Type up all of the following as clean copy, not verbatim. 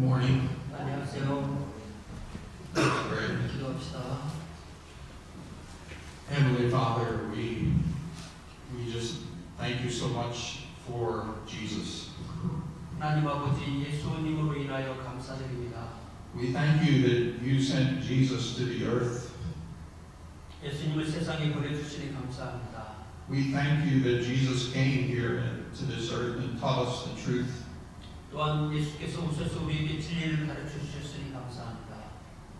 morning. 안녕하세요. Let's pray. 기도합시다. Heavenly Father, we just thank you so much for Jesus. 하나님 아버지 예수님으로 인하여 감사드립니다. We thank you that you sent Jesus to the earth. 예수님을 세상에 보내주시니 감사합니다. We thank you that Jesus came here to this earth and taught us the truth. 또한 예수께서 오셔서 우리에게 진리를 가르쳐 주셨으니 감사합니다.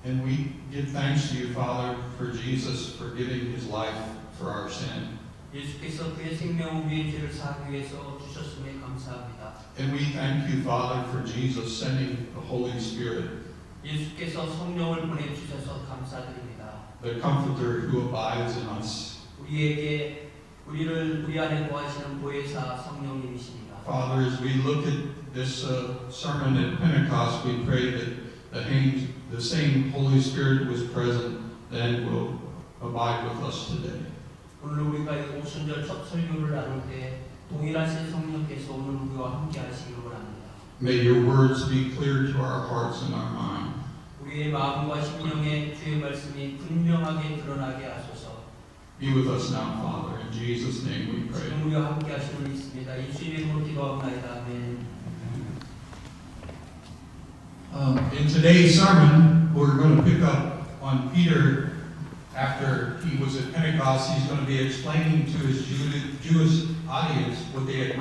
And we give thanks to you, Father, for Jesus for giving his life for our sin. 예수께서 그의 생명을 위해 죄를 사하기 위해서 주셨음에 감사합니다. And we thank you, Father, for Jesus sending the Holy Spirit, 예수께서 성령을 보내주셔서 감사드립니다. the Comforter who abides in us. 우리 안에 거하시는 보혜사 성령님이십니다. Father, as we look at this sermon at Pentecost, we pray that the same Holy Spirit was present then will abide with us today. 오늘 우리가 오순절 첫 설교를 나눌 때 동일하신 성령께서 오늘 우리와 함께 하시기를 원합니다. May your words be clear to our hearts and our mind. 우리의 마음과 심령에 주의 말씀이 분명하게 드러나게 하소서. Be with us now, Father. In Jesus' name we pray. 지금 우리와 함께 하시는 있습니다. 예수의 이름으로 기도하옵나이다. 아멘. In today's sermon, we're going to pick up on Peter. After he was at Pentecost, he's going to be explaining to his Jewish audience what they had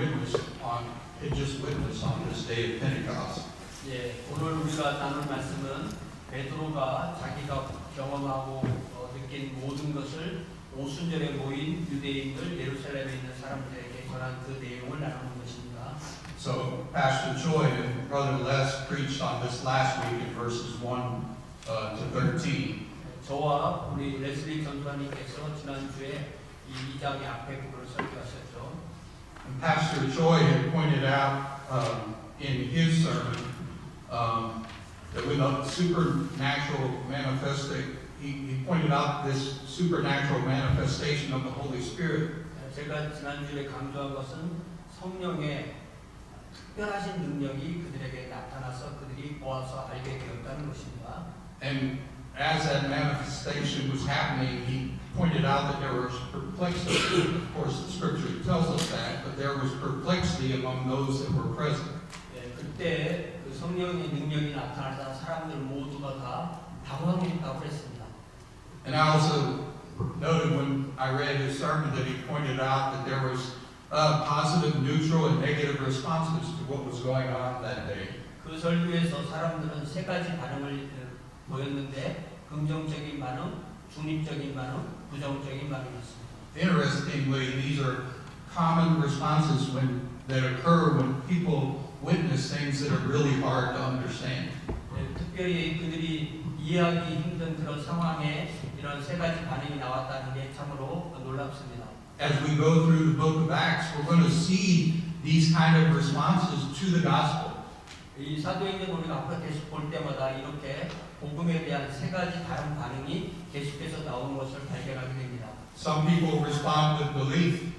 just witnessed on this day of Pentecost. 예, 오늘 우리가 나눌 말씀은 베드로가 자기가 경험하고 느낀 모든 것을 오순절에 모인 유대인들 예루살렘에 있는 사람들에게 전한 그 내용을 나누는 것입니다. So Pastor Choi and Brother Les preached on this last week in verses 1 to 13. 저와 우리 레슬리 전도사님께서 지난주에 이 2장의 앞에 부분을 설교하셨죠. And Pastor Choi had pointed out in his sermon that with a supernatural he pointed out this supernatural manifestation of the Holy Spirit. 제가 지난주에 강조한 것은 성령의 특별하신 능력이 그들에게 나타나서 그들이 보아서 알게 되었다는 것입니다. And as that manifestation was happening, he pointed out that there was perplexity. Of course, the Scripture tells us that, but there was perplexity among those that were present. 예, 그때 그 성령의 능력이 나타나자 사람들 모두가 다 당황했다고 했습니다. And I also noted when I read his sermon that he pointed out that there was positive, neutral, and negative responses to what was going on that day. 그 설교에서 사람들은 세 가지 반응을 보였는데 긍정적인 반응, 중립적인 반응, 부정적인 반응이었습니다. Interestingly, these are common responses that occur when people witness things that are really hard to understand. 네, 특별히 그들이 이해하기 힘든 그런 상황에 이런 세 가지 반응이 나왔다는 게 참으로 놀랍습니다. As we go through the book of Acts, we're going to see these kind of responses to the gospel. 이 사도행전 우리가 앞으로 계속 볼 때마다 이렇게 복음에 대한 세 가지 다른 반응이 계속해서 나오는 것을 발견하게 됩니다. Some people respond with belief.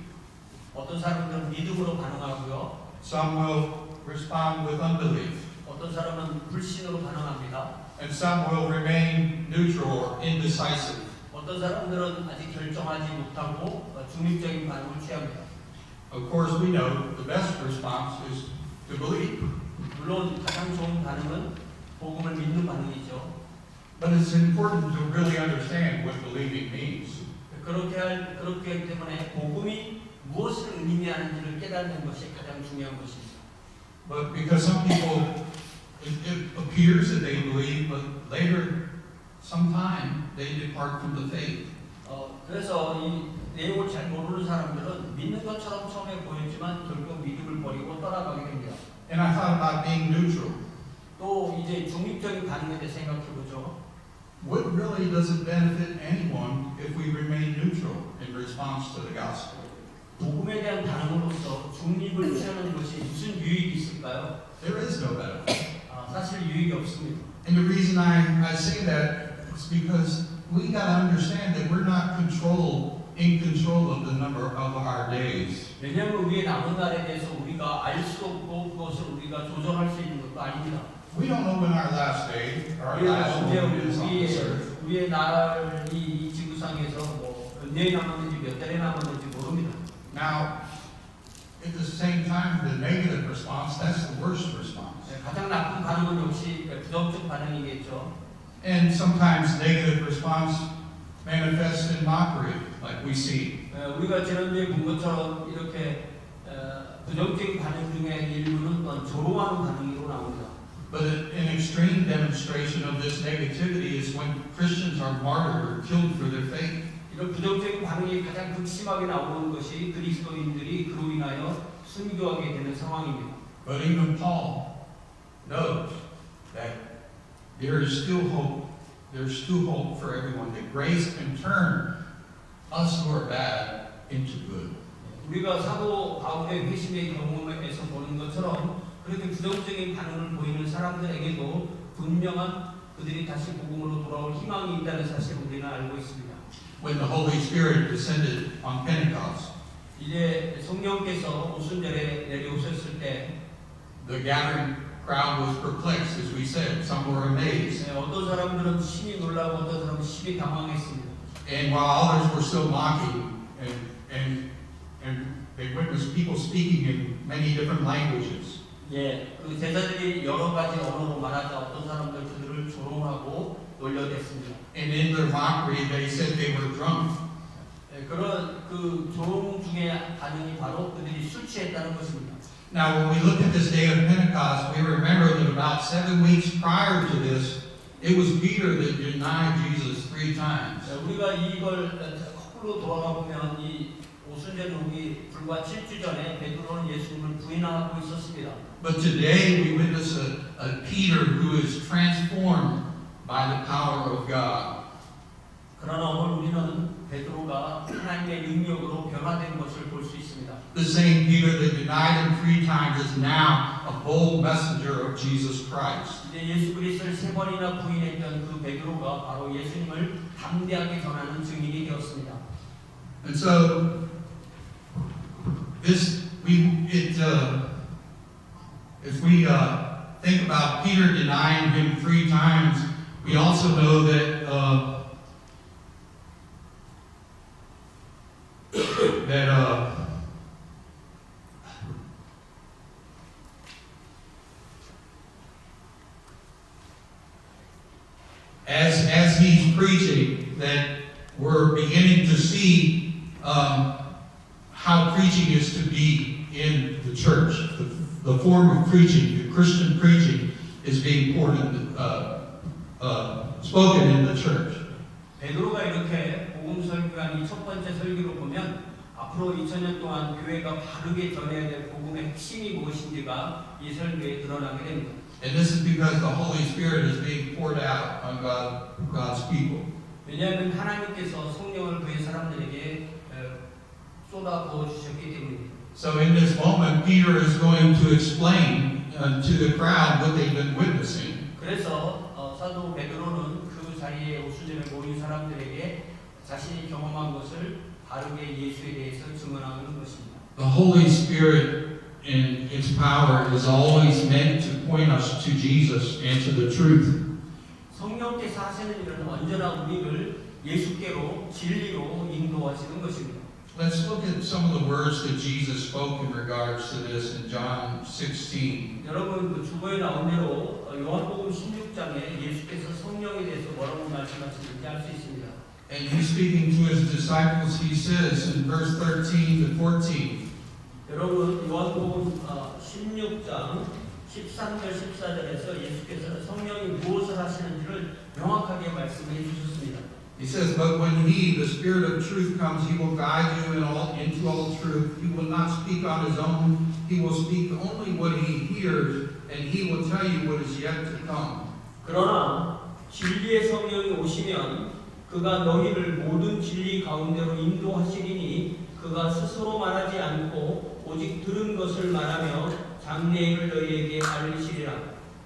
어떤 사람들은 믿음으로 반응하고요. Some will respond with unbelief. 어떤 사람은 불신으로 반응합니다. And some will remain neutral or indecisive. 어떤 사람들은 아직 결정하지 못하고 중립적인 반응을 취합니다. Of course, we know the best response is to believe. 물론 가장 좋은 반응은 복음을 믿는 반응이죠. But it's important to really understand what believing means. 그렇기 때문에 복음이 무엇을 의미하는지를 깨닫는 것이 가장 중요한 것입니다. But because some people, it appears that they believe, but later, sometime, they depart from the faith. 그래서 이 내용을 잘 모르는 사람들은 믿는 것처럼 처음에 보였지만 결국 믿음을 버리고 떠나가게 됩니다. And I thought about being neutral. 또 이제 중립적인 반응에 대해 생각해 보죠. What really does it benefit anyone if we remain neutral in response to the gospel? 복음에 대한 반응으로서 중립을 취하는 것이 무슨 유익이 있을까요? There is no benefit. 사실 유익이 없습니다. And the reason I say that is because we got to understand that we're not in control of the number of our days. 왜냐하면 우리의 남은 날에 대해서 우리가 알 수 없고 그것을 우리가 조절할 수 있는 것도 아닙니다. We don't know when our last day, our 우리는 last 언제 moment is on this earth. 우리의 날이 이 지구상에서 몇 년이 남았는지 몇 달이 남았는지 모릅니다. Now, at the same time, the negative response, that's the worst response. 가장 나쁜 반응은 역시 부정적 반응이겠죠. And sometimes negative response manifests in mockery, like we see. 우리가 지난주에 본 것처럼 이렇게 부정적인 반응 중에 일부는 또한 조롱하는 반응으로 나옵니다. But an extreme demonstration of this negativity is when Christians are martyred or killed for their faith. 이런 부정적인 반응이 가장 극심하게 나오는 것이 그리스도인들이 그로 인하여 순교하게 되는 상황입니다. But even Paul knows that there is still hope. There's still hope for everyone. That grace can turn us who are bad into good. 우리가 사도 바울의 회심의 경험에서 보는 것처럼 그렇게 부정적인 반응을 보이는 사람들에게도 분명한 그들이 다시 복음으로 돌아올 희망이 있다는 사실을 우리는 알고 있습니다. When the Holy Spirit descended on Pentecost, 이제 성령께서 오순절에 내려오셨을 때 the gathering crowd was perplexed, as we said. Some were amazed. 어떤 사람들은 심히 놀라고 어떤 사람은 심히 당황했습니다. And while others were still mocking, and they witnessed people speaking in many different languages. 예, 그 제자들이 여러 가지 언어로 말하자 어떤 사람들 그들을 조롱하고 놀려댔습니다. And in their mockery, they said they were drunk. 예, 그런 그 조롱 중에 반응이 바로 그들이 술 취했다는 것입니다. Now, when we look at this day of Pentecost, we remember that about 7 weeks prior to this, it was Peter that denied Jesus 3 times. 우리가 이걸 거꾸로 돌아가 보면 이 오순절 오기 불과 7주 전에 베드로는 예수님을 부인하고 있었습니다. But today we witness a Peter who is transformed by the power of God. 그러나 오늘 우리는 베드로가 하나님의 능력으로 변화된 것을 볼 수 있습니다. The same Peter that denied him 3 times is now a bold messenger of Jesus Christ. 이제 예수 그리스도를 3번이나 부인했던 그 베드로가 바로 예수님을 담대하게 전하는 증인이 되었습니다. And so if we think about Peter denying him 3 times, we also know that as he's preaching, that we're beginning to see how preaching is to be in the church. The form of preaching, the Christian preaching, is being spoken in the church. 베드로가 이렇게 복음 설교한 이 첫 번째 설교로 보면 앞으로 2000년 동안 교회가 바르게 전해야 될 복음의 핵심이 무엇인지가 이 설교에 드러나게 됩니다. And this is because the Holy Spirit is being poured out on God's people. 왜냐하면 하나님께서 성령을 그의 사람들에게 쏟아 부어 주셨기 때문입니다. So in this moment, Peter is going to explain to the crowd what they've been witnessing. 그래서 사도 베드로는 그 자리에 오순절에 모인 사람들에게 자신이 경험한 것을 바르게 예수에 대해서 증언하는 것입니다. The Holy Spirit in its power is always meant to point us to Jesus and to the truth. 성령께서 하시는 일은 언제나 우리를 예수께로 진리로 인도하시는 것입니다. Let's look at some of the words that Jesus spoke in regards to this in John 16. 여러분 그 주보에 나온 대로 요한복음 16장에 예수께서 성령에 대해서 뭐라고 말씀하시는지 알 수 있습니다. And he's speaking to his disciples. He says in verse 13 to 14. 여러분 요한복음 16장 13절 14절에서 예수께서 성령이 무엇을 하시는지를 명확하게 말씀해 주셨습니다. He says, "But when He, the Spirit of truth, comes, He will guide you into all truth. He will not speak on His own. He will speak only what He hears, and He will tell you what is yet to come." 그러나 진리의 성령이 오시면 그가 너희를 모든 진리 가운데로 인도하시리니 그가 스스로 말하지 않고 오직 들은 것을 말하며 장래일을 너희에게 알리시리라.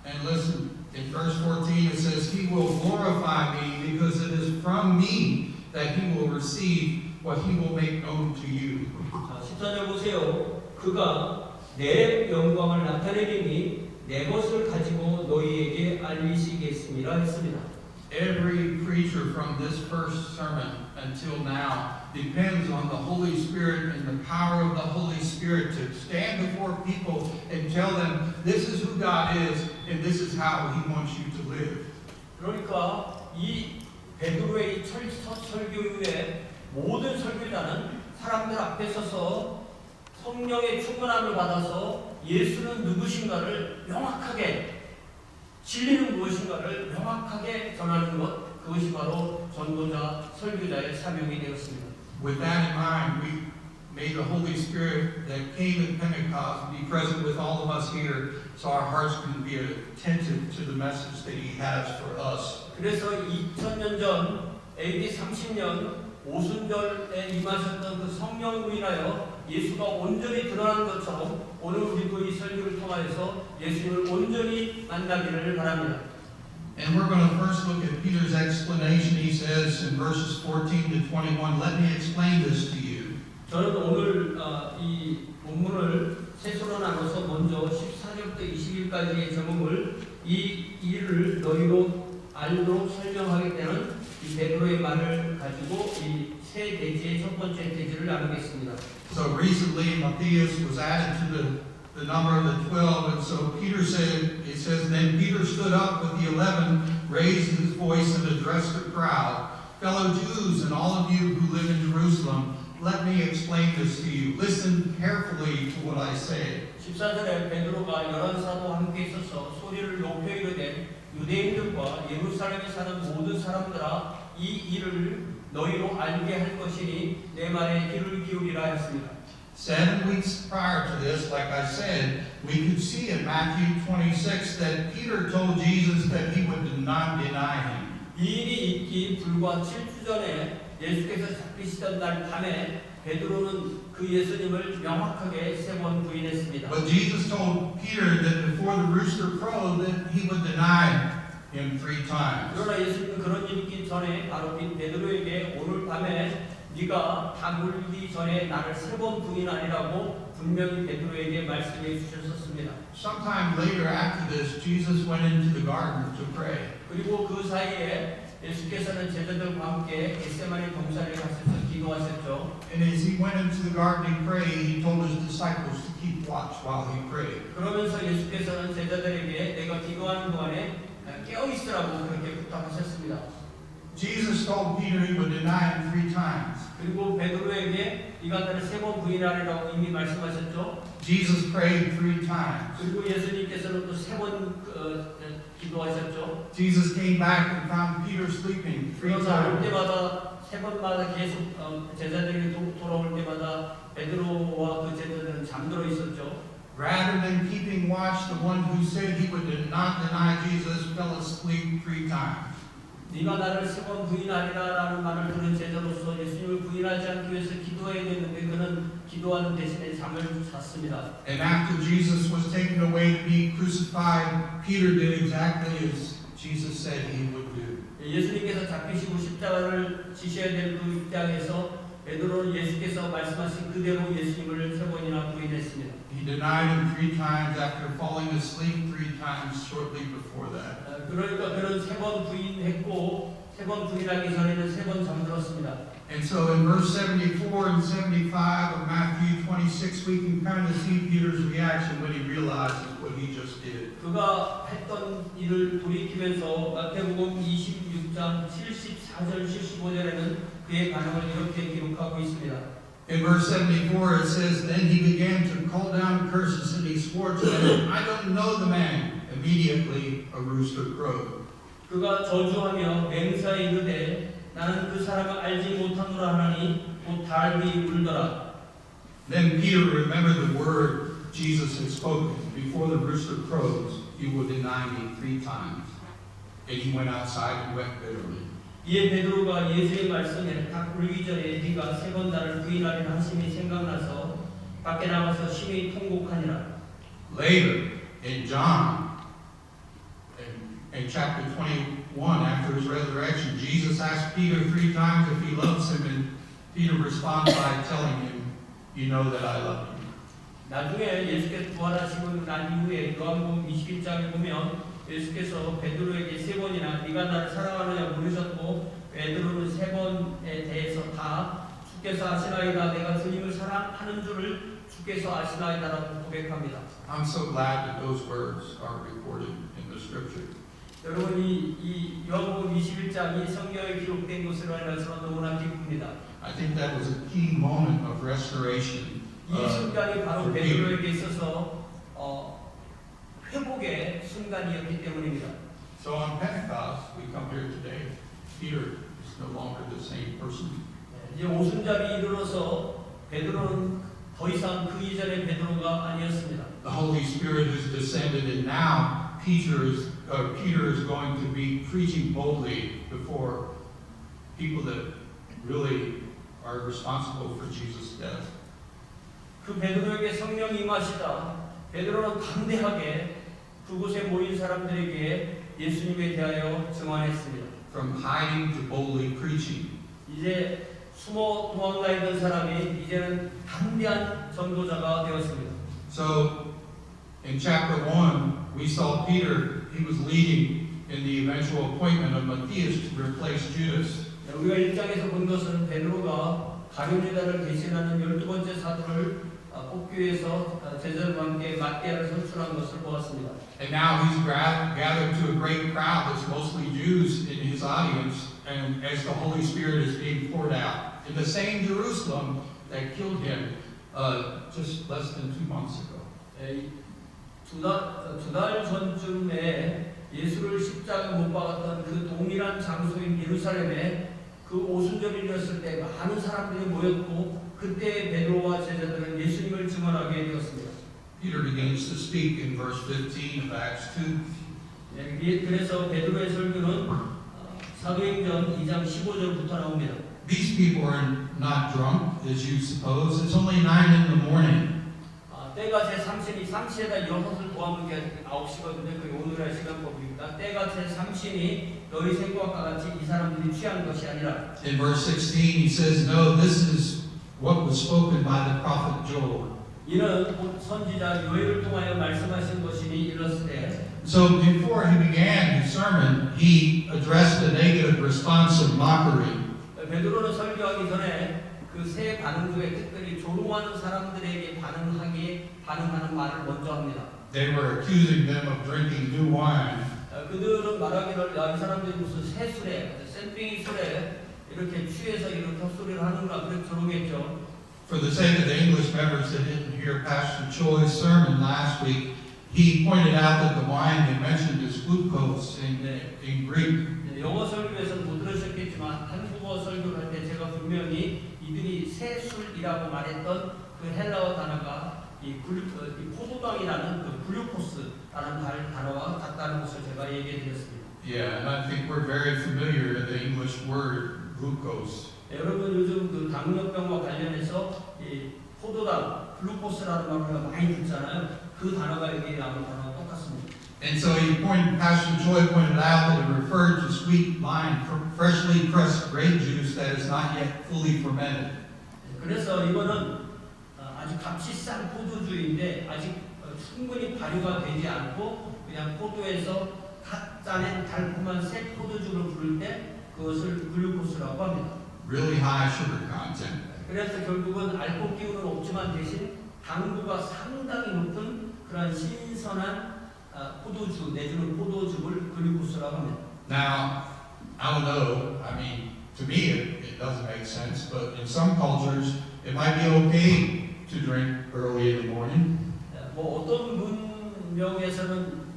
And listen, in verse 14 it says, "He will glorify me because it is from me that He will receive what He will make known to you." 자, 14절 보세요. 그가 내 영광을 나타내리니 내 것을 가지고 너희에게 알리시겠습니다 했습니다. Every preacher from this first sermon until now depends on the Holy Spirit and the power of the Holy Spirit to stand before people and tell them this is who God is and this is how He wants you to live. 그러니까 이 베드로의 첫 설교 이후에 모든 설교자는 사람들 앞에 서서 성령의 충만함을 받아서 예수는 누구신가를 명확하게 진리는 무엇인가를 명확하게 전하는 것, 그것이 바로 전도자, 설교자의 사명이 되었습니다. With that in mind, we may the Holy Spirit that came at Pentecost be present with all of us here so our hearts can be attentive to the message that He has for us. 그래서 2000년 전 AD 30년 오순절에 임하셨던 그 성령으로 인하여 예수가 온전히 드러나는 것처럼 오늘 우리도 이 설교를 통하여서 예수님을 온전히 만나기를 바랍니다. And we're going to first look at Peter's explanation. He says in verses 14 to 21, let me explain this to you. 저는 오늘 이 본문을 셋으로 나눠서 먼저 14절부터 20일까지의 제목을 이 일을 너희로 알도록 설명하겠다는 이 베드로의 말을 가지고 이 세 대지의 첫 번째 대지를 나누겠습니다. So recently Matthias was added to the number of the 12, and so Peter said, it says, then Peter stood up with the 11, raised his voice and addressed the crowd. Fellow Jews and all of you who live in Jerusalem, let me explain this to you. Listen carefully to what I say. 14절에 베드로가 11사도와 함께 있어서 소리를 높여 이르되 유대인들과 예루살렘에 사는 모든 사람들아 이 일을 너희로 알게 할 것이니 내 말에 귀를 기울이라 했습니다. 7 weeks prior to this, like I said, we could see in Matthew 26 that Peter told Jesus that he would not deny Him. 이 일이 있기 불과 7주 전에 예수께서 잡히시던 날 밤에 베드로는 그 예수님을 명확하게 3번 부인했습니다. But Jesus told Peter that before the rooster crowed that he would deny Him 3 times. 그러나 예수님은 그런 일이 있기 전에 바로 베드로에게 오늘 밤에 네가 다 물기 전에 나를 3번 부인하리라고 분명히 베드로에게 말씀해 주셨었습니다. Sometime later after this, Jesus went into the garden to pray. 그리고 그 사이에 예수께서는 제자들과 함께 겟세마네 동산에 가셔서 기도하셨죠. And as He went into the garden to pray, He told His disciples to keep watch while He prayed. 그러면서 예수께서는 제자들에게 내가 기도하는 동안에 깨어 있으라고 그렇게 부탁하셨습니다. Jesus told Peter he would deny Him 3 times. 그리고 베드로에게 네가 나를 3번 부인하리라고 이미 말씀하셨죠. Jesus prayed 3 times. 그리고 예수님께서는 또 3번 기도하셨죠. Jesus came back and found Peter sleeping 3 그러나 올 times. 때마다 3번마다 계속 제자들이 돌아올 때마다 베드로와 그 제자들은 잠들어 있었죠. Rather than keeping watch, the one who said he would not deny Jesus fell asleep 3 times. 네가 나를 3번 부인하리라라는 말을 들은 제자로서 예수님을 부인하지 않기 위해서 기도해야 되는데 그는 기도하는 대신에 잠을 잤습니다. And after Jesus was taken away to be crucified, Peter did exactly as Jesus said he would do. 예수님께서 잡히시고 십자가를 지셔야 될 그 입장에서 베드로는 예수께서 말씀하신 그대로 예수님을 3번이나 부인했습니다. He denied Him 3 times after falling asleep 3 times shortly before that. 그러니까 그는 3번 부인했고 3번 부인하기 전에는 3번 잠들었습니다. And so in verse 74 and 75 of Matthew 26, we can kind of see Peter's reaction when he realizes what he just did. 그가 했던 일을 돌이키면서 마태복음 26장 74절 75절에는 그의 반응을 이렇게 기록하고 있습니다. In verse 74 it says, then he began to call down curses and he swore to them, I don't know the man. Immediately a rooster crowed. 그가 저주하며 맹세하여 이르되 나는 그 사람을 알지 못하노라 하나니 곧 닭이 울더라. Then Peter remembered the word Jesus had spoken. Before the rooster crows, you will deny me 3 times. And he went outside and wept bitterly. 이에 베드로가 예수의 말씀에 닭 울기 전에 네가 3번 나를 부인하리라 하심이 생각나서 밖에 나가서 심히 통곡하니라. Later, in John, in chapter 21, after his resurrection, Jesus asked Peter 3 times if he loves him, and Peter responds by telling him, you know that I love you. 나중에 예수께서 부활하시고 난 이후에 요한복음 21장에 보면 예수께서 베드로에게 3번이나 네가 나를 사랑하느냐 물으셨고 베드로는 3번에 대해서 다 주께서 아시나이다 내가 주님을 사랑하는 줄을 주께서 아시나이다라고 고백합니다. I'm so glad that those words are recorded in the scripture. 여러분 이 요한복음 21장이 성경에 기록된 것으로 알아서 너무나 기쁩니다. I think that was a key moment of restoration. 이 순간이 바로 for Peter. 베드로에게 있어서 회복의 순간이었기 때문입니다. So on Pentecost, we come here today. Peter is no longer the same person. 이제 오순절이 이르러서 베드로는 더 이상 그 이전의 베드로가 아니었습니다. The Holy Spirit has descended, and now Peter is going to be preaching boldly before people that really are responsible for Jesus' death. 그 베드로에게 성령이 임하시다. 베드로는 담대하게 그곳에 모인 사람들에게 예수님에 대하여 증언했습니다. From hiding to boldly preaching. 이제 숨어 도망다니던 사람이 이제는 담대한 전도자가 되었습니다. So in chapter 1, we saw Peter, he was leading in the eventual appointment of Matthias to replace Judas. 우리가 1장에서 본 것은 베드로가 가룟 유다를 대신하는 12번째 사도를 뽑기 위해서 제자들과 함께 마띠아를 선출한 것을 보았습니다. And now he's gathered to a great crowd that's mostly Jews in his audience, and as the Holy Spirit is being poured out in the same Jerusalem that killed him just less than 2 months ago. 두 달 전쯤에 예수를 십자가 못 박았던 그 동일한 장소인 예루살렘에 그 오순절이었을 때 많은 사람들이 모였고 그때 베드로와 제자들은 예수님을 증언하게 되었습니다. Peter begins to speak in verse 15 of Acts 2. 그래서 베드로의 설교는 사도행전 2장 15절부터 나옵니다. These people are not drunk, as you suppose. It's only 9 in the morning. 때가 제3신이 3시에다 6을 더하면 9시거든요. 그게 오늘의 시간법입니다. 때가 제3신이 너희 생각과 같이 이 사람들이 취한 것이 아니라. In verse 16 he says, no, this is what was spoken by the prophet Joel. 이는 곧 선지자 요엘을 통하여 말씀하신 것이니 이렇으되. So before he began his sermon, he addressed a negative response of mockery. 베드로는 설교하기 전에 그 세 반응 중에 특별히 조롱하는 사람들에게 반응하는 말을 먼저 합니다. They were accusing them of drinking new wine. 그들은 말하기를 이 사람들이 무슨 새 술에, 샌빙이 술에 이렇게 취해서 이렇게 헛소리를 하는가 그렇게 조롱했죠. For the sake of the English members that didn't hear Pastor Choi's sermon last week, he pointed out that the wine they mentioned is glucose in Greek. 영어 설교에서는 못 들으셨겠지만 한국어 설교를 할 때 제가 분명히 이들이 새 술이라고 말했던 그 헬라어 단어가 이 포도당이라는 그 글루코스라는 단어와 같다는 것을 제가 얘기해 드렸습니다. Yeah, and I think we're very familiar with the English word glucose. 여러분 요즘 그 당뇨병과 관련해서 이 포도당, 글루코스라는 말을 많이 듣잖아요. 그 단어가 여기 나온 단어와 똑같습니다. And so Pastor Choi pointed out that it referred to sweet wine, freshly pressed grape juice that is not yet fully fermented. 그래서 이거는 아주 값비싼 포도주인데 아직 충분히 발효가 되지 않고 그냥 포도에서 갓 짜낸 달콤한 새 포도주를 부를 때 그것을 글루코스라고 합니다. Really high sugar content. 그래서 결국은 알코올 기운은 없지만 대신 당도가 상당히 높은 그런 신선한 포도주 내주는 포도주를 글루코스라고 합니다. Now, I don't know. I mean, to me it doesn't make sense, but in some cultures it might be okay to drink early in the morning. 뭐 어떤 문명에서는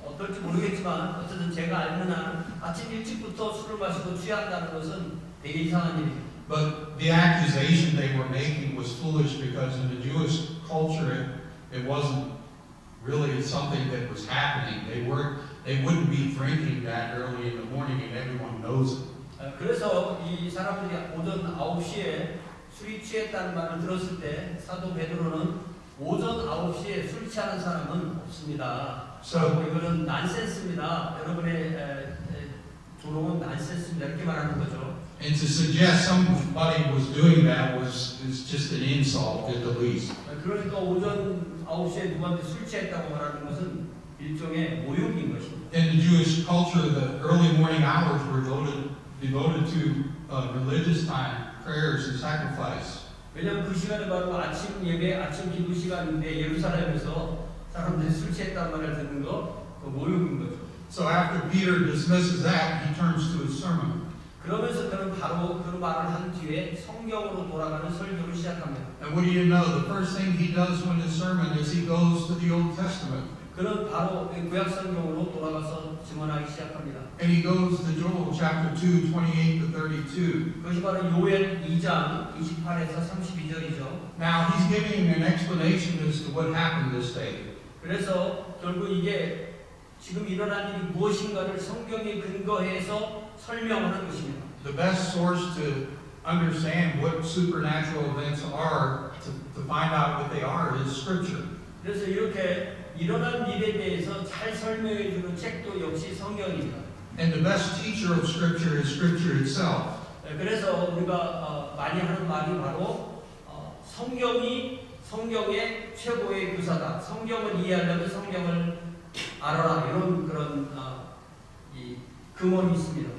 어떨지 모르겠지만 어쨌든 제가 알는 한 아침 일찍부터 술을 마시고 취한다는 것은 되게 이상한 일이죠. But the accusation they were making was foolish because in the Jewish culture it wasn't really something that was happening. They wouldn't be drinking that early in the morning, and everyone knows it. 그래서 이 사람들이 오전 9시에 술이 취했다는 말을 들었을 때 사도 베드로는 오전 9시에 술 취하는 사람은 없습니다. 이거는 난센스입니다. 여러분의 조롱은 난센스입니다. 이렇게 말하는 거죠. And to suggest somebody was doing that is just an insult at the least. 그러니까 오전 9시에 누구한테 술 취했다고 말하는 것은 일종의 모욕인 것입니다. In the Jewish culture, the early morning hours were devoted to religious time, prayers, and sacrifice. 왜냐하면 그 시간이 바로 아침 예배, 아침 기도 시간인데 예루살렘에서 사람들이 술 취했다는 말을 듣는 거 그 모욕인 거죠. So after Peter dismisses that, he turns to his sermon. 그러면서 그는 바로 그 말을 한 뒤에 성경으로 돌아가는 설교를 시작합니다. And what do you know? The first thing he does when his sermon is he goes to the Old Testament. 그는 바로 구약 성경으로 돌아가서 증언하기 시작합니다. And he goes to Joel chapter 2, 28 to 32. 그것이 바로 요엘 2장 28에서 32절이죠. Now he's giving an explanation as to what happened this day. 그래서 결국 이게 지금 일어난 일이 무엇인가를 성경에 근거해서 설명하는 것입니다. The best source to understand what supernatural events are, to find out what they are, is Scripture. 그래서 이렇게 일어난 일에 대해서 잘 설명해 주는 책도 역시 성경입니다. And the best teacher of Scripture is Scripture itself. 그래서 우리가 많이 하는 말이 바로 성경이 성경의 최고의 교사다. 성경을 이해하려면 성경을 알아라. 이런 그런 이 근원이 있습니다.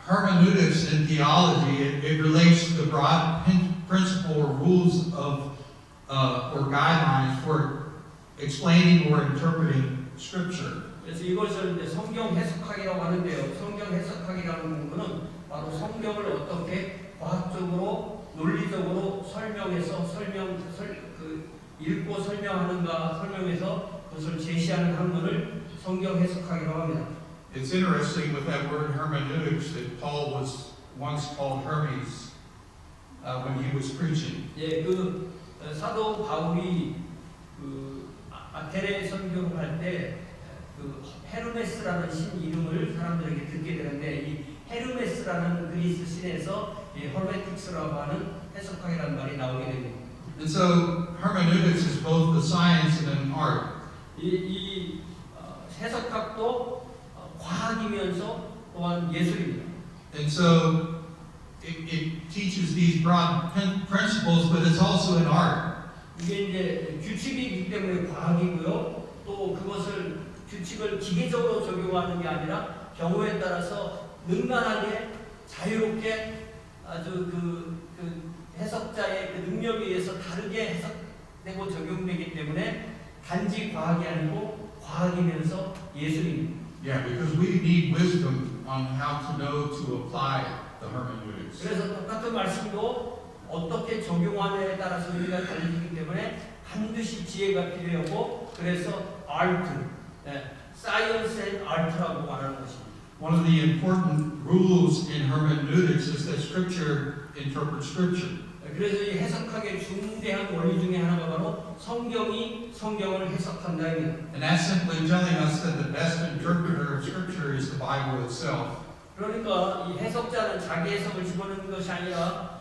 Hermeneutics in theology, it relates to the broad principle or rules of or guidelines for explaining or interpreting Scripture. 그래서 이것을 이제 성경 해석학이라고 하는데요. 성경 해석학이라는 부분은 바로 성경을 어떻게 과학적으로 논리적으로 설명해서 읽고 설명하는가 설명해서 그것을 제시하는 학문을 성경 해석학이라고 합니다. It's interesting with that word hermeneutics that Paul was once called Hermes when he was preaching. 예, 그 사도 바울이 그 아테네 선교를 할 때 그 헤르메스라는 신 이름을 사람들에게 듣게 되는데 이 헤르메스라는 그리스 신에서 이 허메틱스라고 하는 해석학이라는 말이 나오게 됩니다. And so hermeneutics is both the science and an art. 이 해석학도 과학이면서 또한 예술입니다. And so it teaches these broad principles, but it's also an art. 이게 이제 규칙이기 때문에 과학이고요. 또 그것을 규칙을 기계적으로 적용하는 게 아니라 경우에 따라서 능란하게 자유롭게 아주 그 해석자의 그 능력에 의해서 다르게 해석되고 적용되기 때문에 단지 과학이 아니고 과학이면서 예술입니다. Yeah, because we need wisdom on how to know to apply the hermeneutics. 그래서 똑같은 말씀도 어떻게 적용하느냐에 따라서 우리가 달라지기 때문에 반드시 지혜가 필요하고 그래서 아트, 사이언스 앤 아트라고 말하는 것입니다. One of the important rules in hermeneutics is that Scripture interprets Scripture. 그래서 이 해석학의 중대한 원리 중에 하나가 바로 성경이 성경을 해석한다입니다. And that's simply telling us that the best interpreter of Scripture is the Bible itself. 그러니까 이 해석자는 자기 해석을 집어넣는 것이 아니라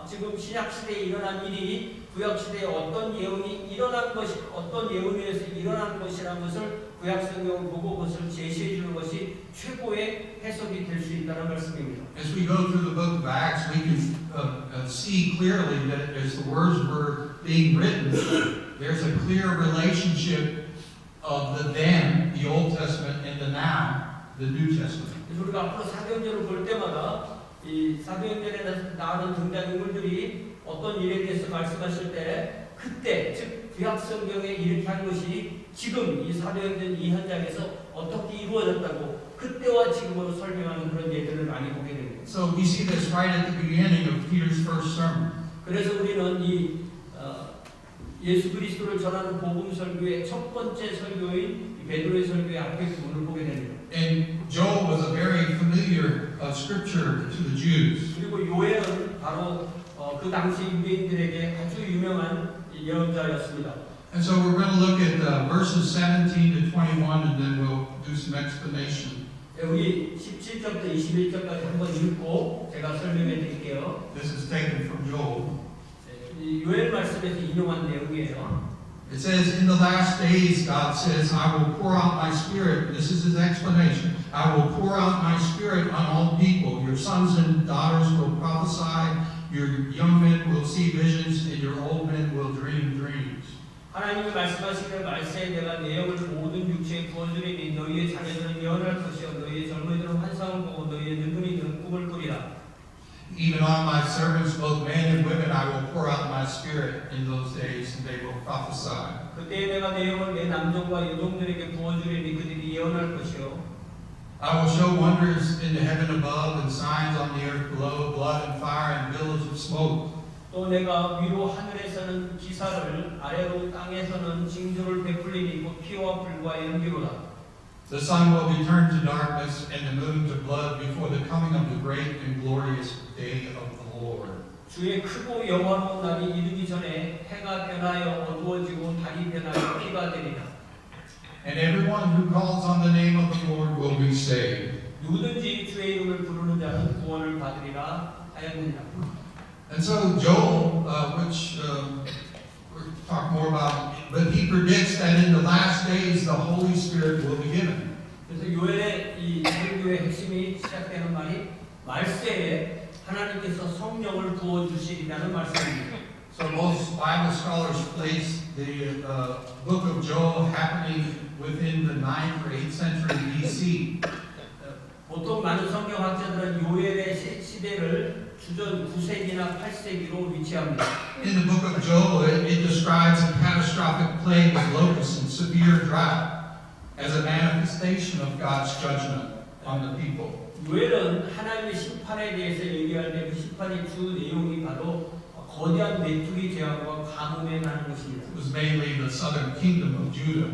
지금 신약 시대에 일어난 일이 구약 시대에 어떤 예언이 일어난 것이 어떤 예언에서 일어난 것이라는 것을 구약 성경을 보고 그것을 제시해 주는 것이 최고의 해석이 될 수 있다는 말씀입니다. As we go through the book of Acts, we can see clearly that as the words were being written, there's a clear relationship of the then, the Old Testament, and the now, the New Testament. 그래서 우리가 앞으로 사도행전을 볼 때마다 이 사도행전에 나오는 등장인물들이 어떤 일에 대해서 말씀하실 때 그때 즉 구약 성경에 이렇게 한 것이 지금 이 사도행전 이 현장에서 어떻게 이루어졌다고 그때와 지금으로 설명하는 그런 예들을 많이 보게 됩니다. So we see this right at the beginning of Peter's first sermon. 그래서 우리는 이 예수 그리스도를 전하는 복음 설교의 첫 번째 설교인 베드로의 설교의 앞에 부분을 보게 됩니다. And Joel was a very familiar scripture to the Jews. 그리고 요엘은 바로 그 당시 유대인들에게 아주 유명한 예언자였습니다. And so we're going to look at verses 17 to 21, and then we'll do some explanation. 우리 17절부터 21절까지 한번 읽고 제가 설명해 드릴게요. This is taken from Joel. 요엘 말씀에서 인용한 내용이에요. It says, in the last days, God says, I will pour out my spirit. This is his explanation. I will pour out my spirit on all people. Your Your sons and daughters will prophesy, your young men will see visions, and your old men will dream dreams. 하나님이 말씀하신 그 말세에 내가 내 영을 모든 육체에 부어주리니 너희의 자녀들은 예언할 것이요 너희의 젊은이들은 환상을 보고 너희의 늙은이들은 꿈을 꾸리라. Even on my servants, both men and women, I will pour out my spirit in those days, and they will prophesy. 그때에 내가 내 영을 내 남종과 여종들에게 부어주리니 그들이 예언할 것이요. I will show wonders in the heaven above and signs on the earth below, blood and fire and billows of smoke. 또 내가 위로 하늘에서는 기사를 아래로 땅에서는 징조를 베풀리니 곧 피와 불과 연기로다. The sun will be turned to darkness and the moon to blood before the coming of the great and glorious day of the Lord. 주의 크고 영화로운 날이 이르기 전에 해가 변하여 어두워지고 달이 변하여 피가 되리라. And everyone who calls on the name of the Lord will be saved. 누구든지 주의 이름을 부르는 자는 구원을 받으리라 하였느니라. And so Joel, which we'll talk more about, but he predicts that in the last days the Holy Spirit will be given. 그래서 요엘의 이 설교의 핵심이 시작되는 말이 말세에 하나님께서 성령을 부어 주시리라는 말씀입니다. So most Bible scholars place the book of Joel happening within the 9th or 8th century BC. 보통 많은 성경학자들은 요엘의 시대를 주전 9세기나 8세기로 위치합니다. In the book of Joel, it describes a catastrophic plague of locusts and severe drought as a manifestation of God's judgment on the people. 요엘은 하나님의 심판에 대해서 얘기할 때 그 심판의 주 내용이 바로 거대한 메뚜기 재앙과 가뭄에 관한 것입니다. It was mainly the southern kingdom of Judah.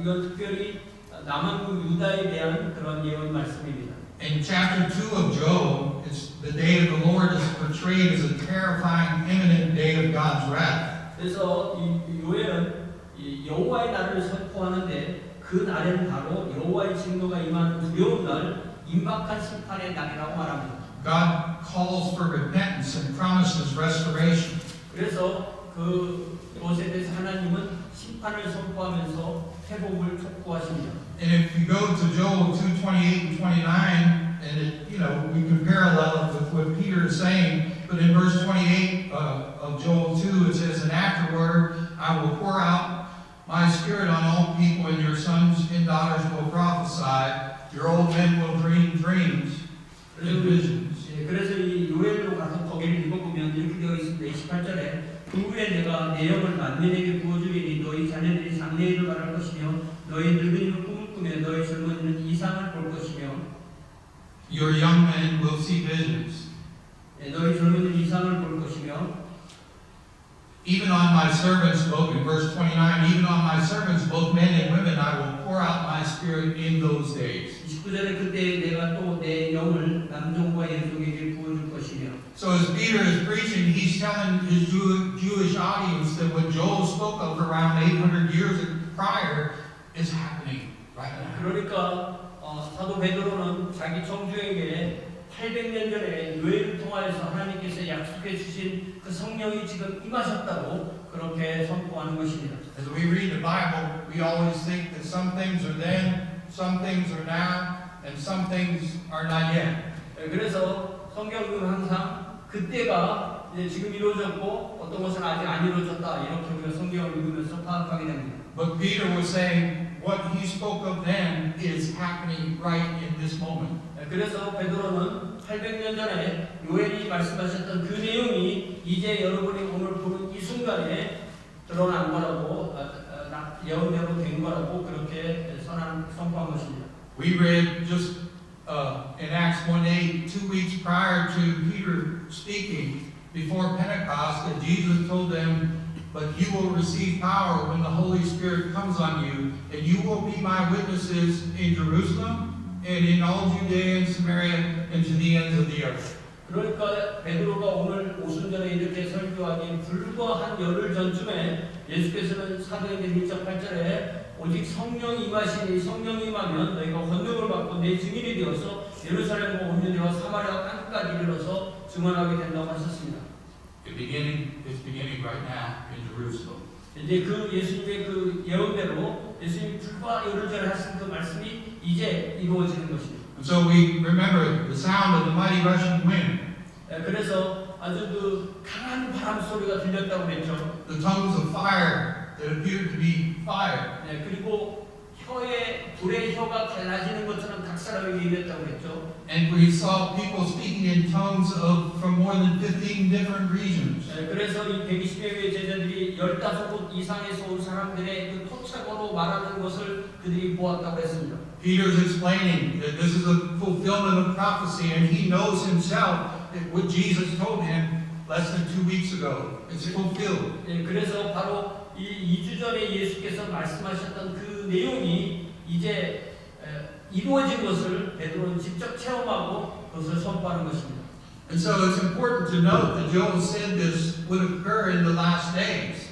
이건 특별히 남한국 유다에 대한 그런 예언 말씀입니다. In chapter 2 of Joel, the day of the Lord is portrayed as a terrifying, imminent day of God's wrath. 그래서 이 요엘은 이 여호와의 날을 선포하는데 그 날에는 바로 여호와의 진노가 임하는 두려운 날, 임박한 심판의 날이라고 말합니다. God calls for repentance and promises restoration. 그래서 그것에 대해서 하나님은 심판을 선포하면서 회복을 촉구하십니다. And if you go to Joel 2:28 and 29, and it, we can parallel it with what Peter is saying, but in verse 28 of Joel 2, it says, "And afterward I will pour out my spirit on all people, and your sons and daughters will prophesy, your old men will dream dreams and visions." 그래서 이 요엘로 가서 거기를 읽어보면 이렇게 되어 있습니다. 28절에 그 후에 내가 내 영을 만민에게 부어주리니 너희 자녀들이 장래일을 말할 것이며 너희 늙은이는 꿈을 꾸며 너희 젊은이는 이상을 볼 것이며 your young men will see visions. 너희 젊은이는 이상을 볼 것이며 Even on my servants, both in verse 29, even on my servants, both men and women, I will pour out my spirit in those days. 29절에 그때 내가 또 내 영을 남종과 여종에게 부어줄 것이며. So as Peter is preaching, he's telling his Jewish audience that what Joel spoke of around 800 years prior is happening right now. 그러니까 사도 베드로는 자기 청중에게 800년 전에 요엘을 통하여서 하나님께서 약속해 주신 그 성령이 지금 임하셨다고 그렇게 선포하는 것입니다. As we read the Bible, we always think that some things are then, some things are now, and some things are not yet. 그래서 성경은 항상 그때가 이제 지금 이루어졌고 어떤 것은 아직 안 이루어졌다 이렇게 우리가 성경을 읽으면서 파악하게 됩니다. But Peter was saying what he spoke of then is happening right in this moment. 그래서 베드로는 800년 전에 요엘이 말씀하셨던 그 내용이 이제 여러분이 오늘 보는 이 순간에 드러난 거라고 예언대로 된 거라고 그렇게 선포한 것입니다. We read just in Acts 1:8, 2 weeks prior to Peter speaking before Pentecost, that Jesus told them, "But you will receive power when the Holy Spirit comes on you, and you will be my witnesses in Jerusalem and in all Judea and Samaria and to the ends of the earth." 그러니까 베드로가 오늘 오순절에 이렇게 설교하기 불과 한 열흘 전쯤에 예수께서는 사도행전 1장 8절에 오직 성령이 임하시니 성령이 임하면 너희가 권능을 받고 내 증인이 되어서 예루살렘과 온 유대와 사마리아 땅까지 이르러서 증언하게 된다고 하셨습니다. It's beginning right now in Jerusalem. 이제 그 예수님의 그 예언대로 예수님이 불과 열흘 전에 하신 그 말씀이 이제 이루어지는 것입니다. And so we remember the sound of the mighty rushing wind, 그래서 아주 그 강한 바람 소리가 들렸다고 그랬죠. the tongues of fire that appeared to be fire. 그리고 혀에 불의 혀가 갈라지는 것처럼 각 사람에게 임했다고 그랬죠. And we saw people speaking in tongues from more than 15 different regions. 그래서 이 120명의 제자들이 15곳 이상에서 온 사람들의 그 토착어로 말하는 것을 그들이 보았다고 했습니다. Peter's explaining that this is a fulfillment of prophecy, and he knows himself that what Jesus told him less than 2 weeks ago. It's fulfilled. 그래서 바로 이 2주 전에 예수께서 말씀하셨던 그 내용이 이제 이루어진 것을 베드로는 직접 체험하고 그것을 선포하는 것입니다. And so it's important to note that Joel said this would occur in the last days.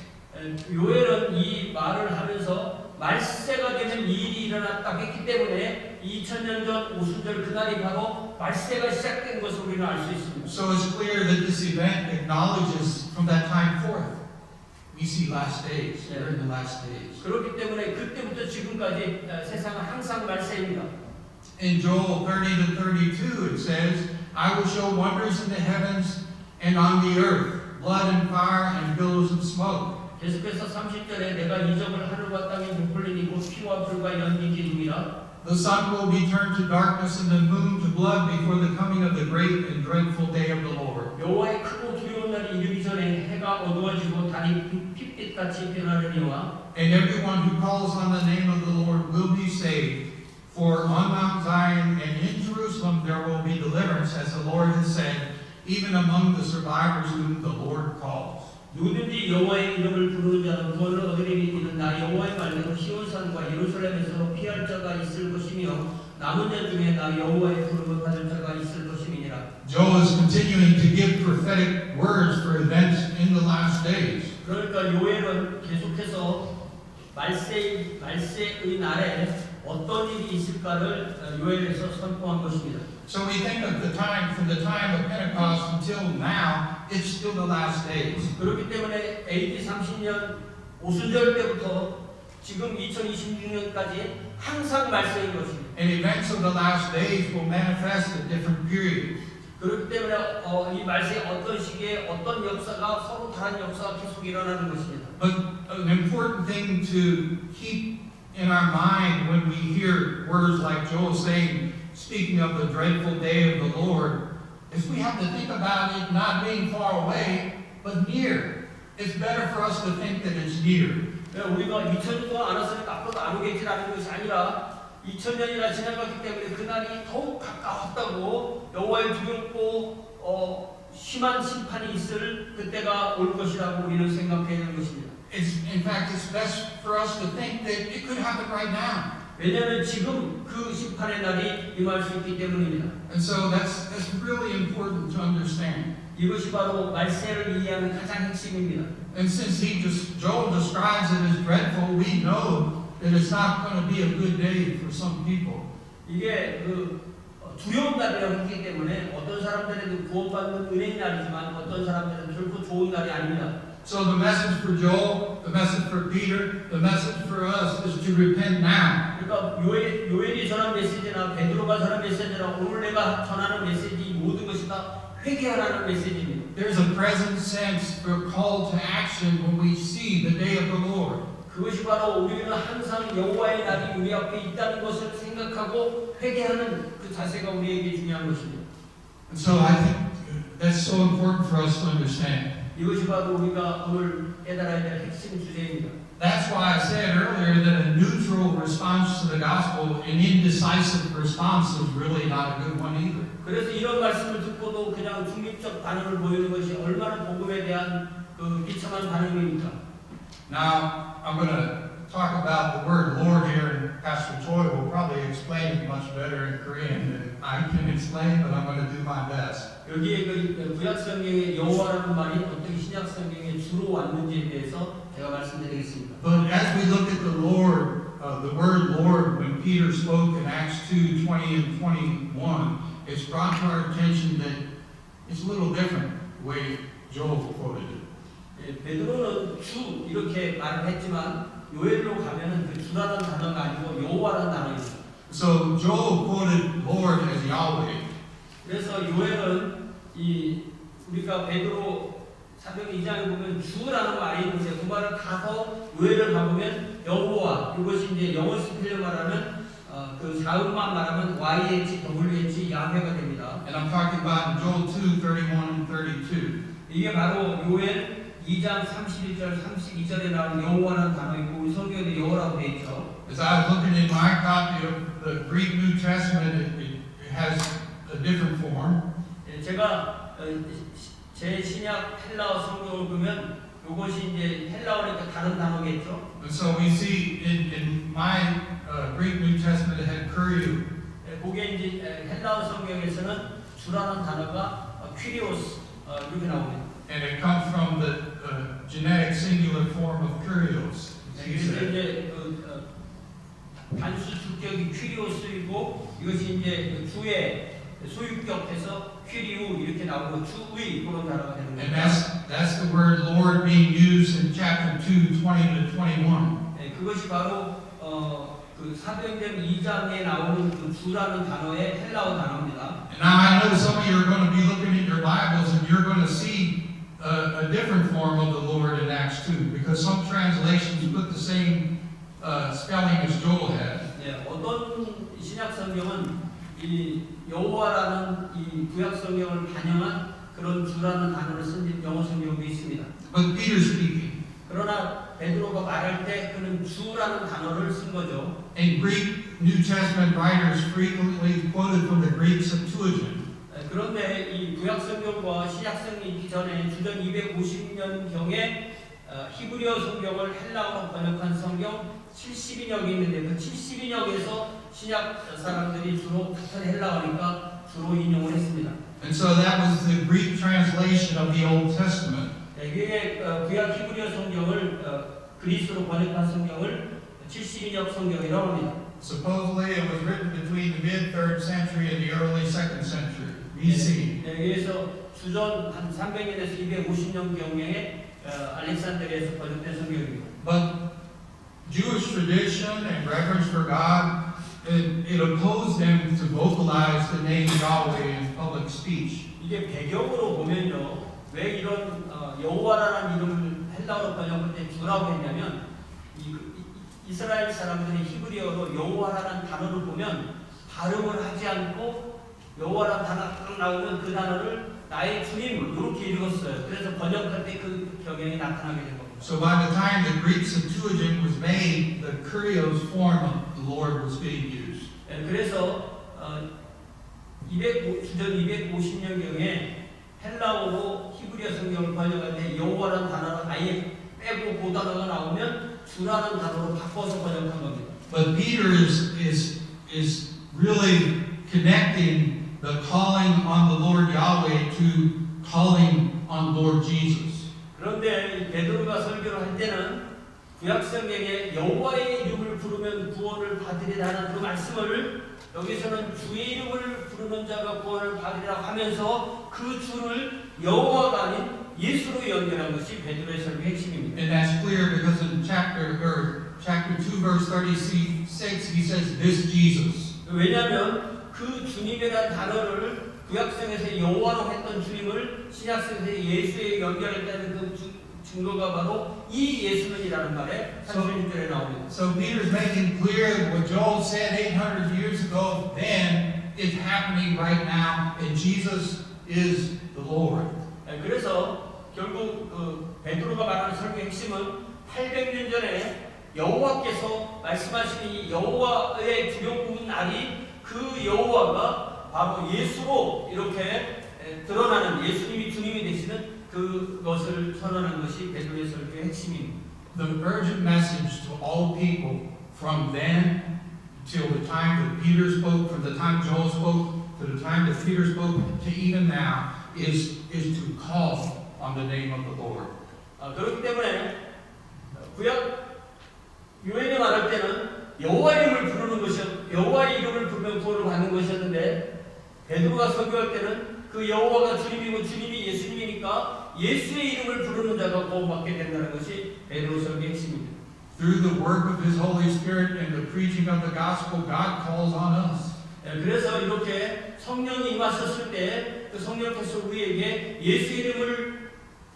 요엘은 이 말을 하면서 말세가 되는 이 일이 일어났다고 했기 때문에 2000년 전 오순절 그날이 바로 말세가 시작된 것을 우리는 알 수 있습니다. So it's clear that this event acknowledges from that time forth. We see last days. We're in the last days. 그렇기 때문에 그때부터 지금까지 세상은 항상 말세입니다. In Joel 30 to 32 it says, I will show wonders in the heavens and on the earth, blood and fire and billows of smoke. 계속해서 30절에 내가 이적을 하늘과 땅에 부풀리니 곧 피와 불과 연기 기름이라. The sun will be turned to darkness and the moon to blood before the coming of the great and dreadful day of the Lord. 여호와의 크고 두려운 날이 이르기 전에 해가 어두워지고 달이 핏빛같이 변하려니와. And everyone who calls on the name of the Lord will be saved. For on Mount Zion and in Jerusalem there will be deliverance, as the Lord has said, even among the survivors whom the Lord calls. 누구든지 여호와의 이름을 부르는 자는 구원을 얻으리니 이는 나 여호와의 말대로 시온산과 예루살렘에서 피할 자가 있을 것이며 남은 자 중에 나 여호와의 부름을 받을 자가 있을 것임이니라. Joel is continuing to give prophetic words for events in the last days. 그러니까 요엘은 계속해서 말세의 날에 어떤 일이 있을까를 요엘에서 선포한 것입니다. So we think of the time from the time of Pentecost until now, it's still the last days. 그렇기 때문에 AD 30년 오순절 때부터 지금 2026년까지 항상 말세인 것입니다. And events of the last days will manifest at different periods. 그렇기 때문에 이 말세의 어떤 시기에 어떤 역사가 서로 다른 역사가 계속 일어나는 것입니다. But an important thing to keep in our mind when we hear words like Joel saying, speaking of the dreadful day of the Lord, is we have to think about it not being far away, but near. It's better for us to think that it's near. 우리가 2000년 동안 알았으니까 앞으로도 안 오겠지라는 것이 아니라 2000년이나 지나갔기 때문에 그날이 더욱 가까웠다고 여호와의 두렵고 심한 심판이 있을 그때가 올 것이라고 우리는 생각해야 되는 것입니다. In fact, it's best for us to think that it could happen right now. 왜냐하면 지금 그 심판의 날이 임할 수 있기 때문입니다. And so that's really important to understand. 이것이 바로 말세를 이해하는 가장 핵심입니다. And since Joel describes it as dreadful, we know that it's not going to be a good day for some people. 이게 두려운 날이라고 했기 때문에 어떤 사람들에게 구원받는 은혜의 날이지만 어떤 사람들은 결코 좋은 날이 아닙니다. So the message for Joel, the message for Peter, the message for us is to repent now. 그러니까 요엘이 전한 메시지나 베드로가 전한 메시지나 오늘 내가 전하는 메시지 모든 것이 다 회개하라는 메시지입니다. There's a present sense for call to action when we see the day of the Lord. 그것이 바로 우리는 항상 여호와의 날이 우리 앞에 있다는 것을 생각하고 회개하는 그 자세가 우리에게 중요한 것입니다. And so I think that's so important for us to understand. 이것이 바로 우리가 오늘 깨달아야 될 핵심 주제입니다. That's why I said earlier that a neutral response to the gospel, an indecisive response, is really not a good one either. 그래서 이런 말씀을 듣고도 그냥 중립적 반응을 보이는 것이 얼마나 복음에 대한 그 비참한 반응입니까? Now, I'm going to talk about the word Lord here, and Pastor Choi will probably explain it much better in Korean than I can explain, but I'm going to do my best. 여기에 그 구약 성경의 여호와라는 말이 어떻게 신약 성경에 주로 왔는지에 대해서 제가 말씀드리겠습니다. But as we look at the Lord, the word Lord, when Peter spoke in Acts 2:20 and 21, it's brought to our attention that it's a little different the way Joel quoted it. 베드로는 주 이렇게 말을 했지만 요엘로 가면은 그 주라는 단어가 아니고 여호와라는 단어입니다. So Joel quoted Lord 그래서 요엘은 우리가 베드로 사도행 2장에 보면 주라는 말이 있는데 그 말을 가서 요엘을 가보면 여호와, 이것이 이제 영어 스펠로 말하면 그 자음만 말하면 YH, WH, 야훼가 됩니다. And I'm talking about in Joel 2:31 and 32. 이게 바로 요엘 2장 31절, 32절에 나온 여호와라는 단어이고 우리 성경에 여호라고 되어 있죠. As I was looking in my copy of the Greek New Testament, it has a different form. 제가 제 신약 헬라어 성경을 보면 이것이 이제 헬라어니까 다른 단어겠죠. And so we see in my Greek New Testament it had kuriou. 그게 이제 헬라어 성경에서는 주라는 단어가 퀴리오스 이렇게 나옵니다. And it comes from the genetic singular form of kurios. 그래서 이제 단수 주격이 퀴리오스이고 이것이 이제 주의 소유격해서 퀴리우 이렇게 나오고 주의 그런 단어가 되는 And 겁니다. that's the word Lord being used in chapter 2, 20 to 21. 네, 그것이 바로 그 사도행전 2장에 나오는 그 주라는 단어의 헬라어 단어입니다. And now I know some of you are going to be looking at your Bibles and you're going to see a different form of the Lord in Acts 2 because some translations put the same spelling as Joel had. 네, 어떤 신약 성경은 이 여호와라는 이 구약 성경을 반영한 그런 주라는 단어를 쓴 영어 성경도 있습니다. But Peter's speaking. 그러나 베드로가 말할 때 그는 주라는 단어를 쓴 거죠. And Greek New Testament writers frequently quoted from the Greek Septuagint. 그런데 이 구약 성경과 신약 성경이 있기 전에 주전 250년경에 히브리어 성경을 헬라어로 번역한 성경 70인역이 있는데 그 70인역에서 신약 사람들이 주로 같은 헬라어니까 주로 인용을 했습니다. And so that was the Greek translation of the Old Testament. 이게 구약 히브리어 성경을 그리스로 번역한 성경을 70인역 성경이라고 합니다. Supposedly it was written between the mid-3rd century and the early 2nd century BC. 여기에서 주전 한 300년에서 250년 경에 알렉산드리아에서 번역된 성경입니다. But Jewish tradition and reverence for God, it opposed them to vocalize the name Yahweh in public speech. 이게 배경으로 보면요, 왜 이런 여호와라는 이름을 헬라어로 번역할 때 주라고 했냐면 이스라엘 사람들이 히브리어로 여호와라는 단어를 보면 발음을 하지 않고 여호와라는 단어가 딱 나오면 그 단어를 나의 주님 이렇게 읽었어요. 그래서 번역할 때 그 경향이 나타나게 된 겁니다. So by the time the Greek Septuagint was made, the kurios form of the Lord was being used. 그래서 주전 250년경에 헬라어로 히브리어 성경을 번역할 때 여호와라는 단어를 아예 빼고 그 단어가 나오면 주라는 단어로 바꿔서 번역한 겁니다. But Peter is really connecting the calling on the Lord Yahweh to calling on Lord Jesus. 그런데 베드로가 설교를 할 때는 구약 성경에 여호와의 이름을 부르면 구원을 받으리라는 그 말씀을 여기서는 주의 이름을 부르는 자가 구원을 받으리라고 하면서 그 주를 여호와가 아닌 예수로 연결한 것이 베드로의 설교의 핵심입니다. And that's clear because in chapter 2 verse 36 he says this Jesus. 왜냐하면 그 주님이라는 단어를 구약성에서 여호와로 했던 주님을 신약성에서 예수에 연결했다는 그 증거가 바로 이 예수는이라는 말에 31절에 나옵니다. So Peter's making clear what Joel said 800 years ago then is happening right now and Jesus is the Lord. 그래서 결국 베드로가 말하는 설교의 핵심은 800년 전에 여호와께서 말씀하신 이 여호와의 두려운 날이 그 여호와가 바로 예수로 이렇게 드러나는 예수님이 주님이 되시는 그것을 선언한 것이 베드로의 설교의 핵심입니다. The urgent message to all people from then till the time that Peter spoke, from the time Joel spoke, to the time that Peter spoke, to even now, is to call on the name of the Lord. 그렇기 때문에 구약 요엘이 말할 때는 여호와의 이름을 부르는 여호와의 이름을 부르면 구원을 받는 것이었는데 베드로가 설교할 때는 그 여호와가 주님이고 주님이 예수님이니까 예수의 이름을 부르는 자가 구원받게 된다는 것이 베드로 설교의 핵심입니다. Through the work of His Holy Spirit and the preaching of the gospel, God calls on us. 그래서 이렇게 성령이 임하셨을 때 그 성령께서 우리에게 예수 이름을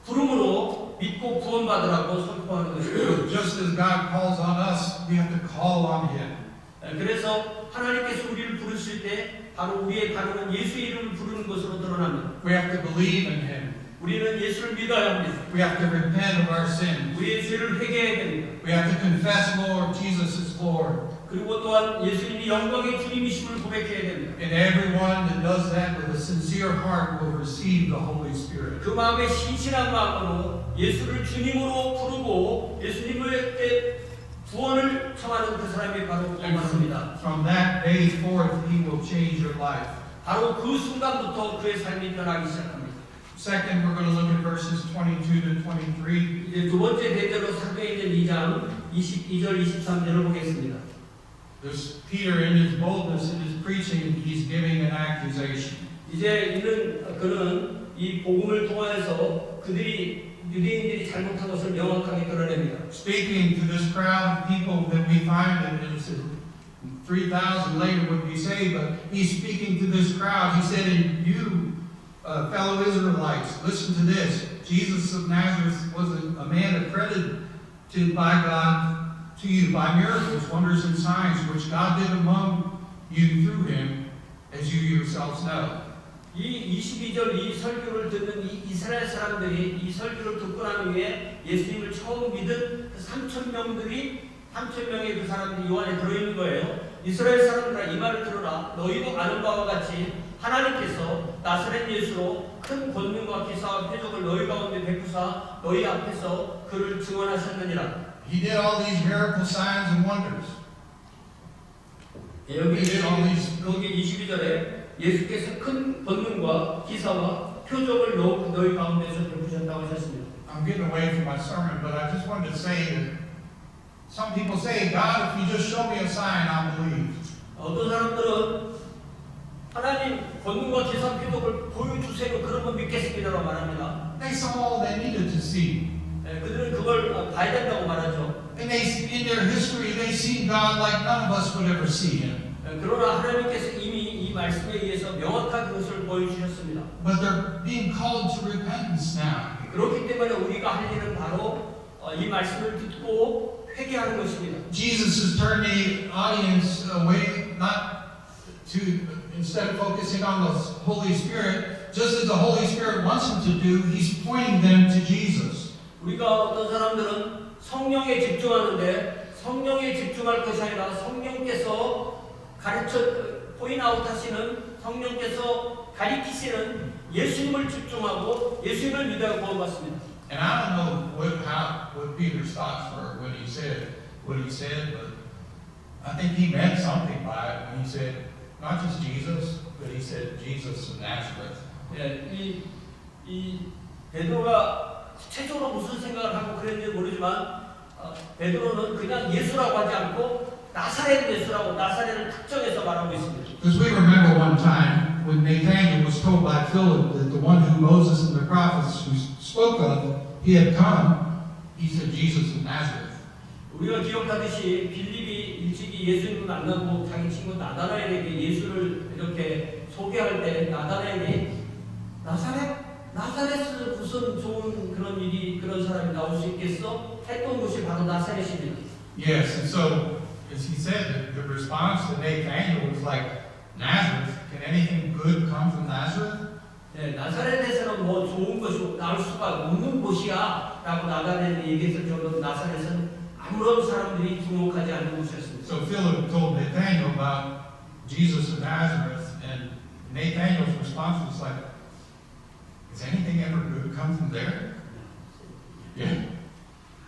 부름으로 믿고 구원받으라고 선포하는 것입니다. Just as God calls on us, we have to call on Him. 그래서 하나님께서 우리를 부르실 때 바로 우리의 반응은 예수 이름을 부르는 것으로 드러납니다. We have to believe in Him. 우리는 예수를 믿어야 합니다. We have to repent of our sins. 우리의 죄를 회개해야 됩니다. We have to confess, Lord, Jesus is Lord. 그리고 또한 예수님이 영광의 주님이심을 고백해야 됩니다. And everyone that does that with a sincere heart will receive the Holy Spirit. 그 마음에 신실한 마음으로 예수를 주님으로 부르고 예수님의 구원을 청하는 그 사람이 바로 구원받습니다. From that day forth, He will change your life. 바로 그 순간부터 그의 삶이 변하기 시작합니다. Second, we're going to look at verses 22 to 23. 이제 두 번째 베드로 사도행전 2장 22절 23절을 보겠습니다. There's Peter in his boldness in his preaching, he's giving an accusation. 이제 그는 이 복음을 통하여서 유대인들이 잘못한 것을 명확하게 드러냅니다. Speaking to this crowd of people that we find that 3,000 later would be saved, but he's speaking to this crowd. He said, and you, fellow Israelites, listen to this. Jesus of Nazareth was a man accredited by God to you by miracles, wonders, and signs, which God did among you through him, as you yourselves know. 이 22절 이 설교를 듣는 이 이스라엘 사람들이 이 설교를 듣고 난 후에 예수님을 처음 믿은 그 3,000명의 그 사람들이 이 안에 들어있는 거예요. 이스라엘 사람들아 이 말을 들어라. 너희도 아는 바와 같이 하나님께서 나사렛 예수로 큰 권능과 기사와 표적을 너희 가운데 베푸사 너희 앞에서 그를 증언하셨느니라. He did all these miracle signs and wonders. 여기 22절에 예수께서 큰 권능과 기사와 표적을 너희 가운데서 베푸셨다고 하셨습니다. I'm getting away from my sermon, but I just wanted to say that some people say, God, if you just show me a sign, I'll believe. 어떤 사람들은 하나님 권능과 기사 표적을 보여주세요. 그러면 믿겠습니다라고 말합니다. They saw all they needed to see. 그들은 그걸 봐야 된다고 말하죠. And in their history, they see God like none of us would ever see Him. 그러나 하나님께서 이미 이 말씀에 의해서 명확한 것을 보여주셨습니다. But they're being called to repentance now. 그렇기 때문에 우리가 할 일은 바로 이 말씀을 듣고 회개하는 것입니다. Jesus has turned the audience away, not to, instead of focusing on the Holy Spirit, just as the Holy Spirit wants them to do, He's pointing them to Jesus. 우리가 어떤 사람들은 성령에 집중하는데 성령에 집중할 것이 아니라 성령께서 포인트아웃 하시는 성령께서 가리키시는 예수님을 집중하고 예수님을 믿어야 구원받습니다. And I don't know what Peter's thoughts were when he said what he said, but I think he meant something by it when he said not just Jesus, but he said Jesus of Nazareth. 이 베드로가 구체적으로 무슨 생각을 하고 그랬는지 모르지만 베드로는 그냥 예수라고 하지 않고 나사렛 예수라고 나사렛을 특정해서 말하고 있습니다. Because we remember one time when Nathanael was told by Philip that the one who Moses and the prophets spoke of, he had come, he said Jesus of Nazareth. 우리가 기억하듯이 빌립이 일찍이 예수님을 만나고 자기 친구 나다나엘에게 예수를 이렇게 소개할 때 나다나엘이 나사렛에서 무슨 좋은 그런 일이 그런 사람이 나올 수 있겠어? 했던 곳이 바로 나사렛입니다. Yes, and so as he said, the response to Nathanael was like, Nazareth? Can anything good come from Nazareth? 네, 나사렛에서는 뭐 좋은 것이 나올 수가 없는 곳이야 라고 나다나엘이 얘기했을 정도로 나사렛은 아무런 사람들이 주목하지 않는 곳이었습니다. So Philip told Nathanael about Jesus of Nazareth, and Nathanael's response was like, "Has anything ever good come from there?" Yeah.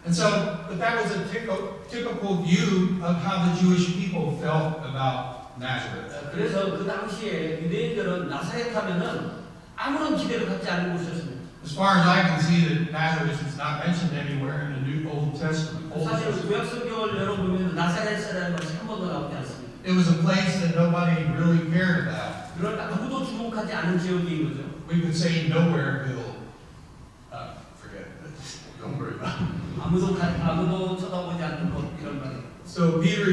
And so, but that was a typical view of how the Jewish people felt about Nazareth. 그래서 그 당시에 유대인들은 나사렛 하면은 아무런 기대를 갖지 않는 곳이었습니다. As far as I can see, that Nazareth is not mentioned anywhere in the New Old Testament. 사실 구약 성경을 열어보면 나사렛이라는 것이 한 번도 나오지 않습니다. It was a place that nobody really cared about. 그런 아무도 주목하지 않은 지역인 거죠. We could say Nowhereville. Forget it. Don't worry about it. 아무도 쳐다보지 않는 곳 이런 말이에요. So Peter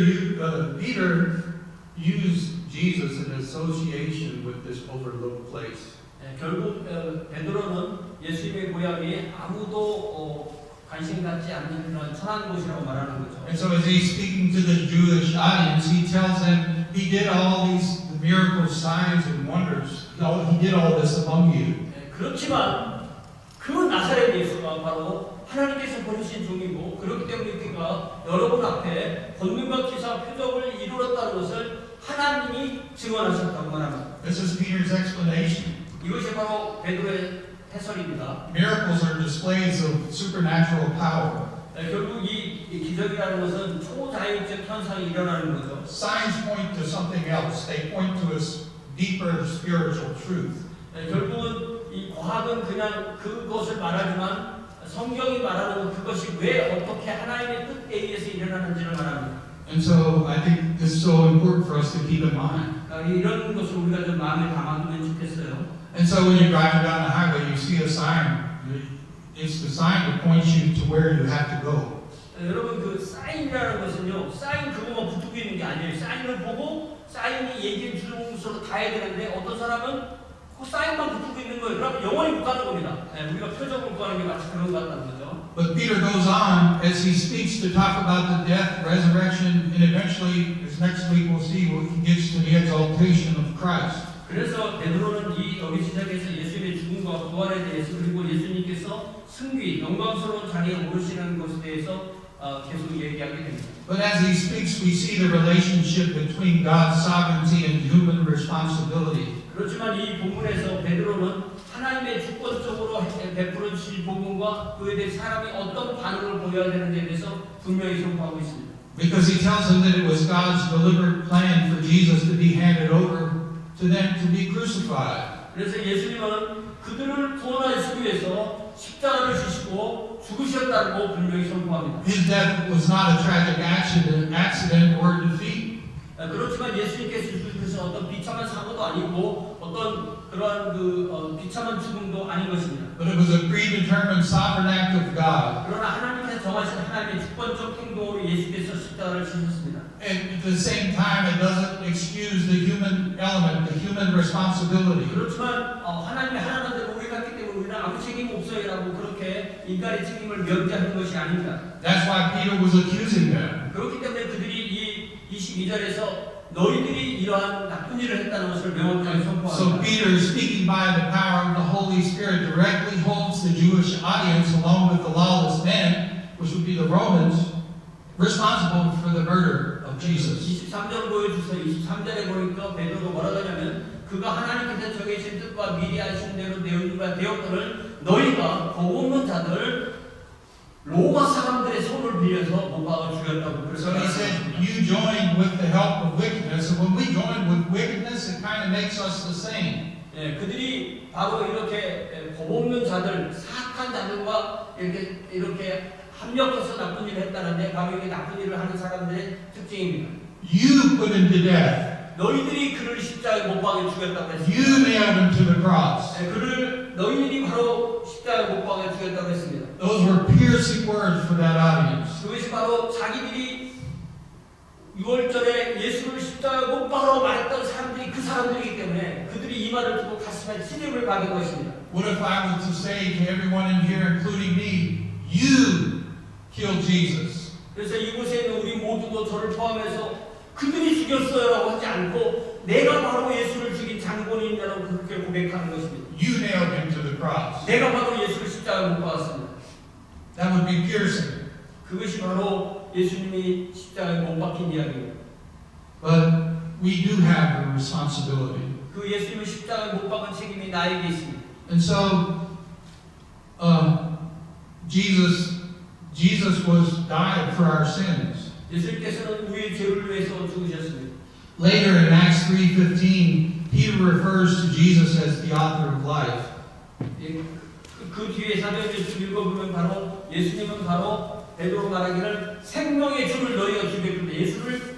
used Jesus in association with this overlooked place. 결국 베드로는 예수님의 고향이 아무도 관심 갖지 않는 그런 천한 곳이라고 말하는 거죠. And so as he's speaking to the Jewish audience, he tells them, he did all these miracles, signs, and wonders. He did all this among you. 그렇지만 그 나사렛 예수가 바로 하나님께서 보내신 종이고 그렇기 때문에 그가 여러분 앞에 권능과 기사 표적을 이루었다는 것을 하나님이 증언하셨다고 말합니다. This is Peter's explanation. 이것이 바로 베드로의 해설입니다. Miracles are displays of supernatural power. 결국 이 기적이라는 것은 초자연적 현상이 일어나는 거죠. Signs point to something else. They point to a deeper spiritual truth. 결국은 이 과학은 그냥 그것을 말하지만 성경이 말하는 그것이 왜 어떻게 하나님의 뜻에 의해서 일어나는지를 말합니다. And so I think this is so important for us to keep in mind. 이런 것을 우리가 좀 마음에 담아두면 좋겠어요. And so when you're driving down the highway, you see a sign. It's the sign that points you to where you have to go. 여러분 그 사인이라는 것은요, 사인 그거만 붙고 있는 게 아니에요. 사인을 보고 사인이 얘기해 주는 곳으로 가야 되는데 어떤 사람은 그 사인만 붙고 있는 거예요. 그럼 영원히 못 가는 겁니다. 우리가 표적을 구하는 게 마치 그런 것 같다는 거죠. But Peter goes on as he speaks to talk about the death, resurrection, and eventually, as next week we'll see, he gets to the exaltation of Christ. 그래서 베드로는 여기 시작해서 예수님의 죽음과 부활에 대해서 그리고 예수님께서 승귀, 영광스러운 자리에 오르시는 것에 대해서 계속 얘기하게 됩니다. But as he speaks, we see the relationship between God's sovereignty and human responsibility. 그렇지만 이 본문에서 베드로는 하나님의 주권적으로 베풀어 주실 복음과 그에 대해 사람이 어떤 반응을 보여야 되는지에 대해서 분명히 선포하고 있습니다. Because he tells them that it was God's deliberate plan for Jesus to be handed over to them to be crucified. 그래서 예수님은 그들을 구원하시기 위해서 십자가를 지시고 죽으셨다고 분명히 선포합니다. His death was not a tragic accident or defeat. 그렇지만 예수님께서 죽으셔서 어떤 비참한 사고도 아니고 어떤 그러한 비참한 죽음도 아닌 것입니다. But it was a predetermined sovereign act of God. 그러나 하나님께서 정하신 하나님의 주권적 행동으로 예수께서 십자가를 지셨습니다. And at the same time, it doesn't excuse the human element, the human responsibility. 그렇지만 하나님이 하나만 되고 우리가 있기 때문에 우리는 아무 책임 없어요라고 그렇게 인간의 책임을 면제하는 것이 아닙니다. That's why Peter was accusing them. 그렇기 때문에 그들이 이 22절에서 너희들이 이러한 나쁜 일을 했다는 것을 명확하게 선포합니다. So Peter, speaking by the power of the Holy Spirit, directly holds the Jewish audience, along with the lawless men, which would be the Romans, responsible for the murder of Jesus. 23절 보여주세요. 23절에 보니까 베드로가 뭐라고 하냐면 그가 하나님께서 정해진 뜻과 미리 하신 대로 되었거늘 너희가 복 없는 자들 로마 사람들의 손을 빌려서 못 박아 죽였다고. So he said, you joined with the help of wickedness. And when we join with wickedness, it kind of makes us the same. 그들이 바로 이렇게 복 없는 자들, 사악한 자들과 이렇게 합력해서 나쁜 일을 했다는데 바로 이게 나쁜 일을 하는 사람들의 특징입니다. You put him to death. 너희들이 그를 십자가에 못 박아 죽였다고 했습니다. You nailed him to the cross. 그를 너희들이 바로 십자가에 못 박아 죽였다고 했습니다. Those were piercing words for that audience. 그것이 바로 자기들이 6월절에 예수를 십자가에 못 박으라고 말했던 사람들이 그 사람들이기 때문에 그들이 이 말을 듣고 가슴에 찔림을 받은 것입니다. What if I were to say to everyone in here, including me, you killed Jesus? 그래서 이곳에 있는 우리 모두도 저를 포함해서 그들이 죽였어요라고 하지 않고 내가 바로 예수를 죽인 장본인이라고 그렇게 고백하는 것입니다. You nailed him to the cross. 내가 바로 예수를 십자가에 못 박았습니다. That would be piercing. 그것이 바로 예수님이 십자가에 못 박힌 이야기입니다. But we do have a responsibility. 그 예수님을 십자가에 못 박은 책임이 나에게 있습니다. And so, Jesus was died for our sins. 예수님께서는 우리의 죄를 위해서 죽으셨습니다. Later in Acts 3:15, Peter refers to Jesus as the author of life. 그 뒤에 사도행전 읽어보면 바로 예수님은 바로 베드로 말하기를 생명의 주를 너희가 죽였는데 예수를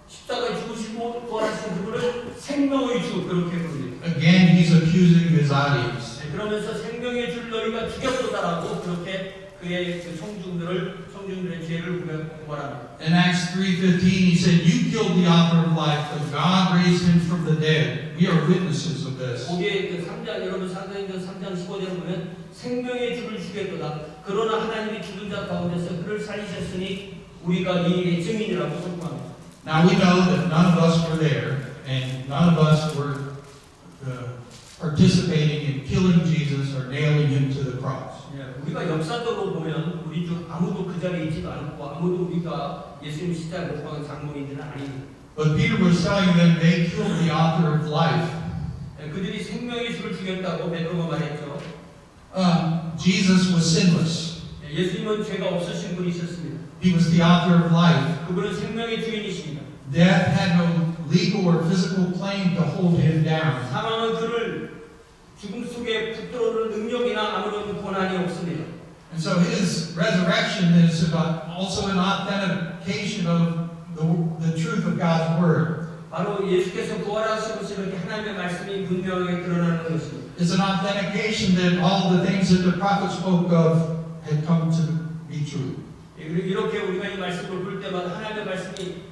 십자가에 죽으시고 부활하신 그분을 생명의 주 그렇게 부릅니다. Again, he's accusing his audience. 그러면서 생명의 주를 너희가 죽였도다라고 그렇게 그의 그 청중들의 죄를 고발합니다. In Acts 3:15, he said, "You killed the author of life, but God raised him from the dead. We are witnesses of this." 거기에 그 3장 여러분 사도행전 3장 15절에 보면 생명의 주를 죽였도다. 그러나 하나님이 죽은 자 가운데서 그를 살리셨으니 우리가 이 일의 증인이라고 선포합니다. Now we know that none of us were there, and none of us were participating in killing Jesus or nailing him to the cross. 우리가 역사적으로 보면 우리 중 아무도 그 자리에 있지도 않고 아무도 우리가 예수님 십자가에 못 박은 장로인들은 아닙니다. But Peter was telling them they killed the author of life. 그들이 생명의 주를 죽였다고 베드로가 말했죠. Jesus was sinless. 예수님은 죄가 없으신 분이셨습니다. He was the author of life. 그분은 생명의 주인이십니다. Death had no legal or physical claim to hold him down. 사망은 그를 죽음 속에 붙들어올 능력이나 아무런 권한이 없습니다. And so his resurrection is also an authentication of the truth of God's word. 바로 예수께서 부활하시면서 이렇게 하나님의 말씀이 분명하게 드러나는 것입니다. It's an authentication that all the things that the prophet spoke of had come to be true. 이렇게 우리가 이 말씀을 볼 때마다 하나님의 말씀이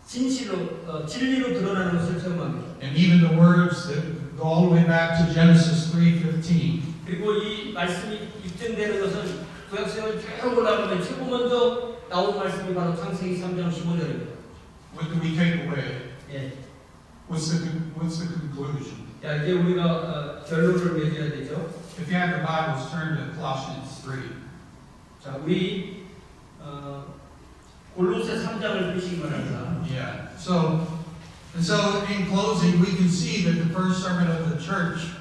진리로 드러나는 것을 체험합니다. And even the words that go all the way back to Genesis 3:15. 그리고 이 말씀이 입증되는 것은 구약성을 쭉 올라가면 최고 먼저 나온 말씀이 바로 창세기 3장 15절입니다. What do we take away? 예. What's the conclusion? 자, 이제 우리가 결론을 맺어야 되죠. If you have the Bibles, turn to Colossians 3. 자, 우리 골로새 3장을 보시기 바랍니다. Yeah. So in closing, we can see that the first sermon of the church.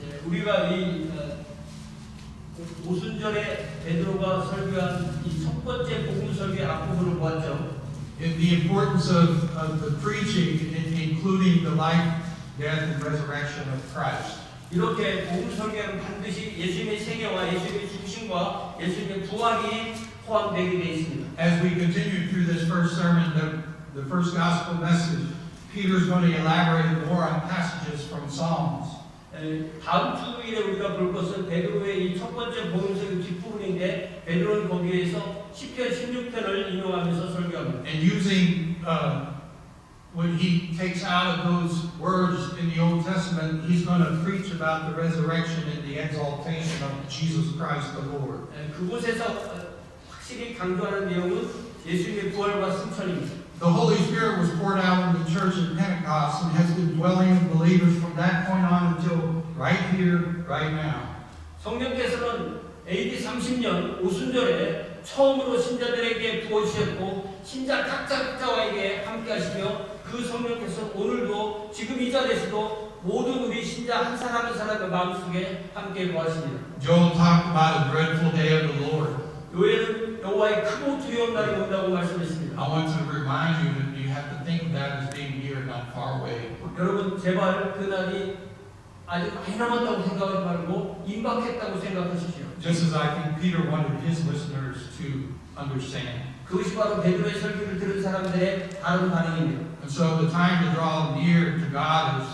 예, 우리가 이 오순절에 베드로가 설교한 이 첫 번째 복음 설교의 앞부분을 보았죠. The importance of the preaching, including the life, death, and resurrection of Christ. 이렇게 복음 설교는 반드시 예수님의 생애와 예수님의 죽으심과 예수님의 부활이 포함되게 되어 있습니다. As we continue through this first sermon, the first gospel message, Peter is going to elaborate more on passages from Psalms. 다음 주일에 우리가 볼 것은 베드로의 이 첫 번째 복음 설교 뒷부분인데 베드로는 거기에서 시편 16편을 인용하면서 설교합니다. And using when he takes out of those words in the Old Testament, he's going to preach about the resurrection and the exaltation of Jesus Christ the Lord. 그곳에서 확실히 강조하는 내용은 예수님의 부활과 승천입니다. The Holy Spirit was poured out in the church at Pentecost and has been dwelling in believers from that point on until right here, right now. 성령께서는 AD 30년 오순절에 처음으로 신자들에게 부어주셨고 신자 각자와에게 함께하시며 그 성령께서 오늘도 지금 이 자리에서도 모든 우리 신자 한 사람 한 사람의 마음속에 함께 거하십니다. Joel talked about a dreadful day of the Lord. 요엘은 여호와의 크고 두려운 날이 온다고 말씀했습니다. I want to remind you that you have to think of that as being near, not far away. 여러분 제발 그 날이 아직 많이 남았다고 생각하지 말고 임박했다고 생각하십시오. Just as I think Peter wanted his listeners to understand. 그것이 바로 베드로의 설교를 들은 사람들의 다른 반응입니다. And so the time to draw near to God is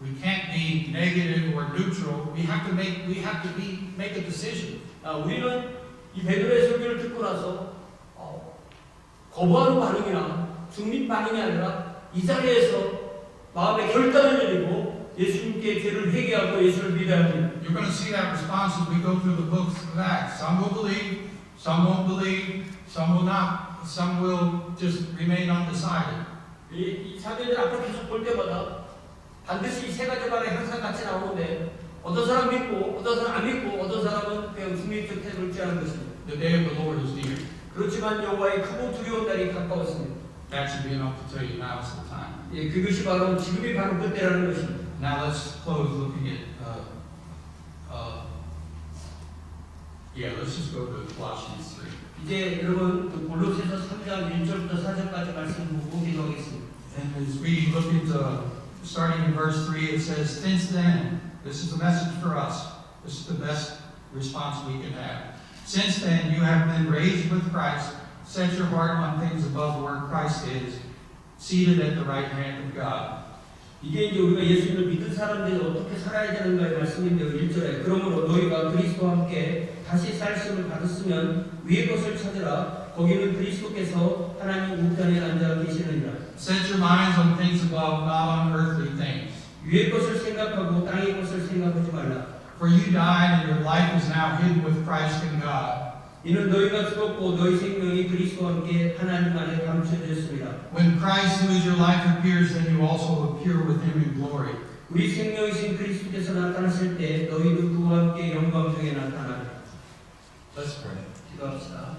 we can't be negative or neutral. We have to make a decision. 우리는 이 베드로의 설교를 듣고 나서 거부하는 반응이나 중립 반응이 아니라 이 자리에서 마음의 결단을 내리고 예수님께 죄를 회개하고 예수를 믿어야 합니다. You're going to see that response as we go through the books of Acts. Some will believe, some won't believe, some will not, some will just remain undecided. 이 사도들 앞으로 계속 볼 때마다 반드시 이 세 가지 반응이 항상 같이 나오는데 어떤 사람 믿고, 어떤 사람 안 믿고, 어떤 사람은 그냥 중립적 태도를 취하는 것입니다. The day of the Lord is near. 그렇지만 여호와의 크고 두려운 날이 가까웠습니다. That should be enough to tell you now is the time. 예, 그것이 바로 지금이 바로 그때라는 것입니다. Now let's close looking at. Let's just go to Colossians 3. 이제 여러분 골로새서 3장 1절부터 4절까지 말씀 보고 기도하겠습니다. And as we look at starting in verse 3, it says, "Since then," this is a message for us. This is the best response we can have. "Since then you have been raised with Christ. Set your heart on things above where Christ is, seated at the right hand of God." 이게 이제 우리가 예수님을 믿은 사람들이 어떻게 살아야 되는가의 말씀인데요. 1절에 그러므로 너희가 그리스도와 함께 다시 살심을 받았으면 위의 것을 찾으라. 거기는 그리스도께서 하나님 우편에 앉아 계시느니라. Set your minds on things above, not on earthly things. 위의 것을 생각하고 땅의 것을 생각하지 말라. For you died, and your life is now hidden with Christ in God. 이는 너희가 죽었고 너희 생명이 그리스도와 함께 하나님 안에 감춰졌습니다. When Christ, who is your life, appears, then you also appear with him in glory. 우리 생명이신 그리스도께서 나타나실 때 너희도 그와 함께 영광 중에 나타나리라. Let's pray. 기도합시다.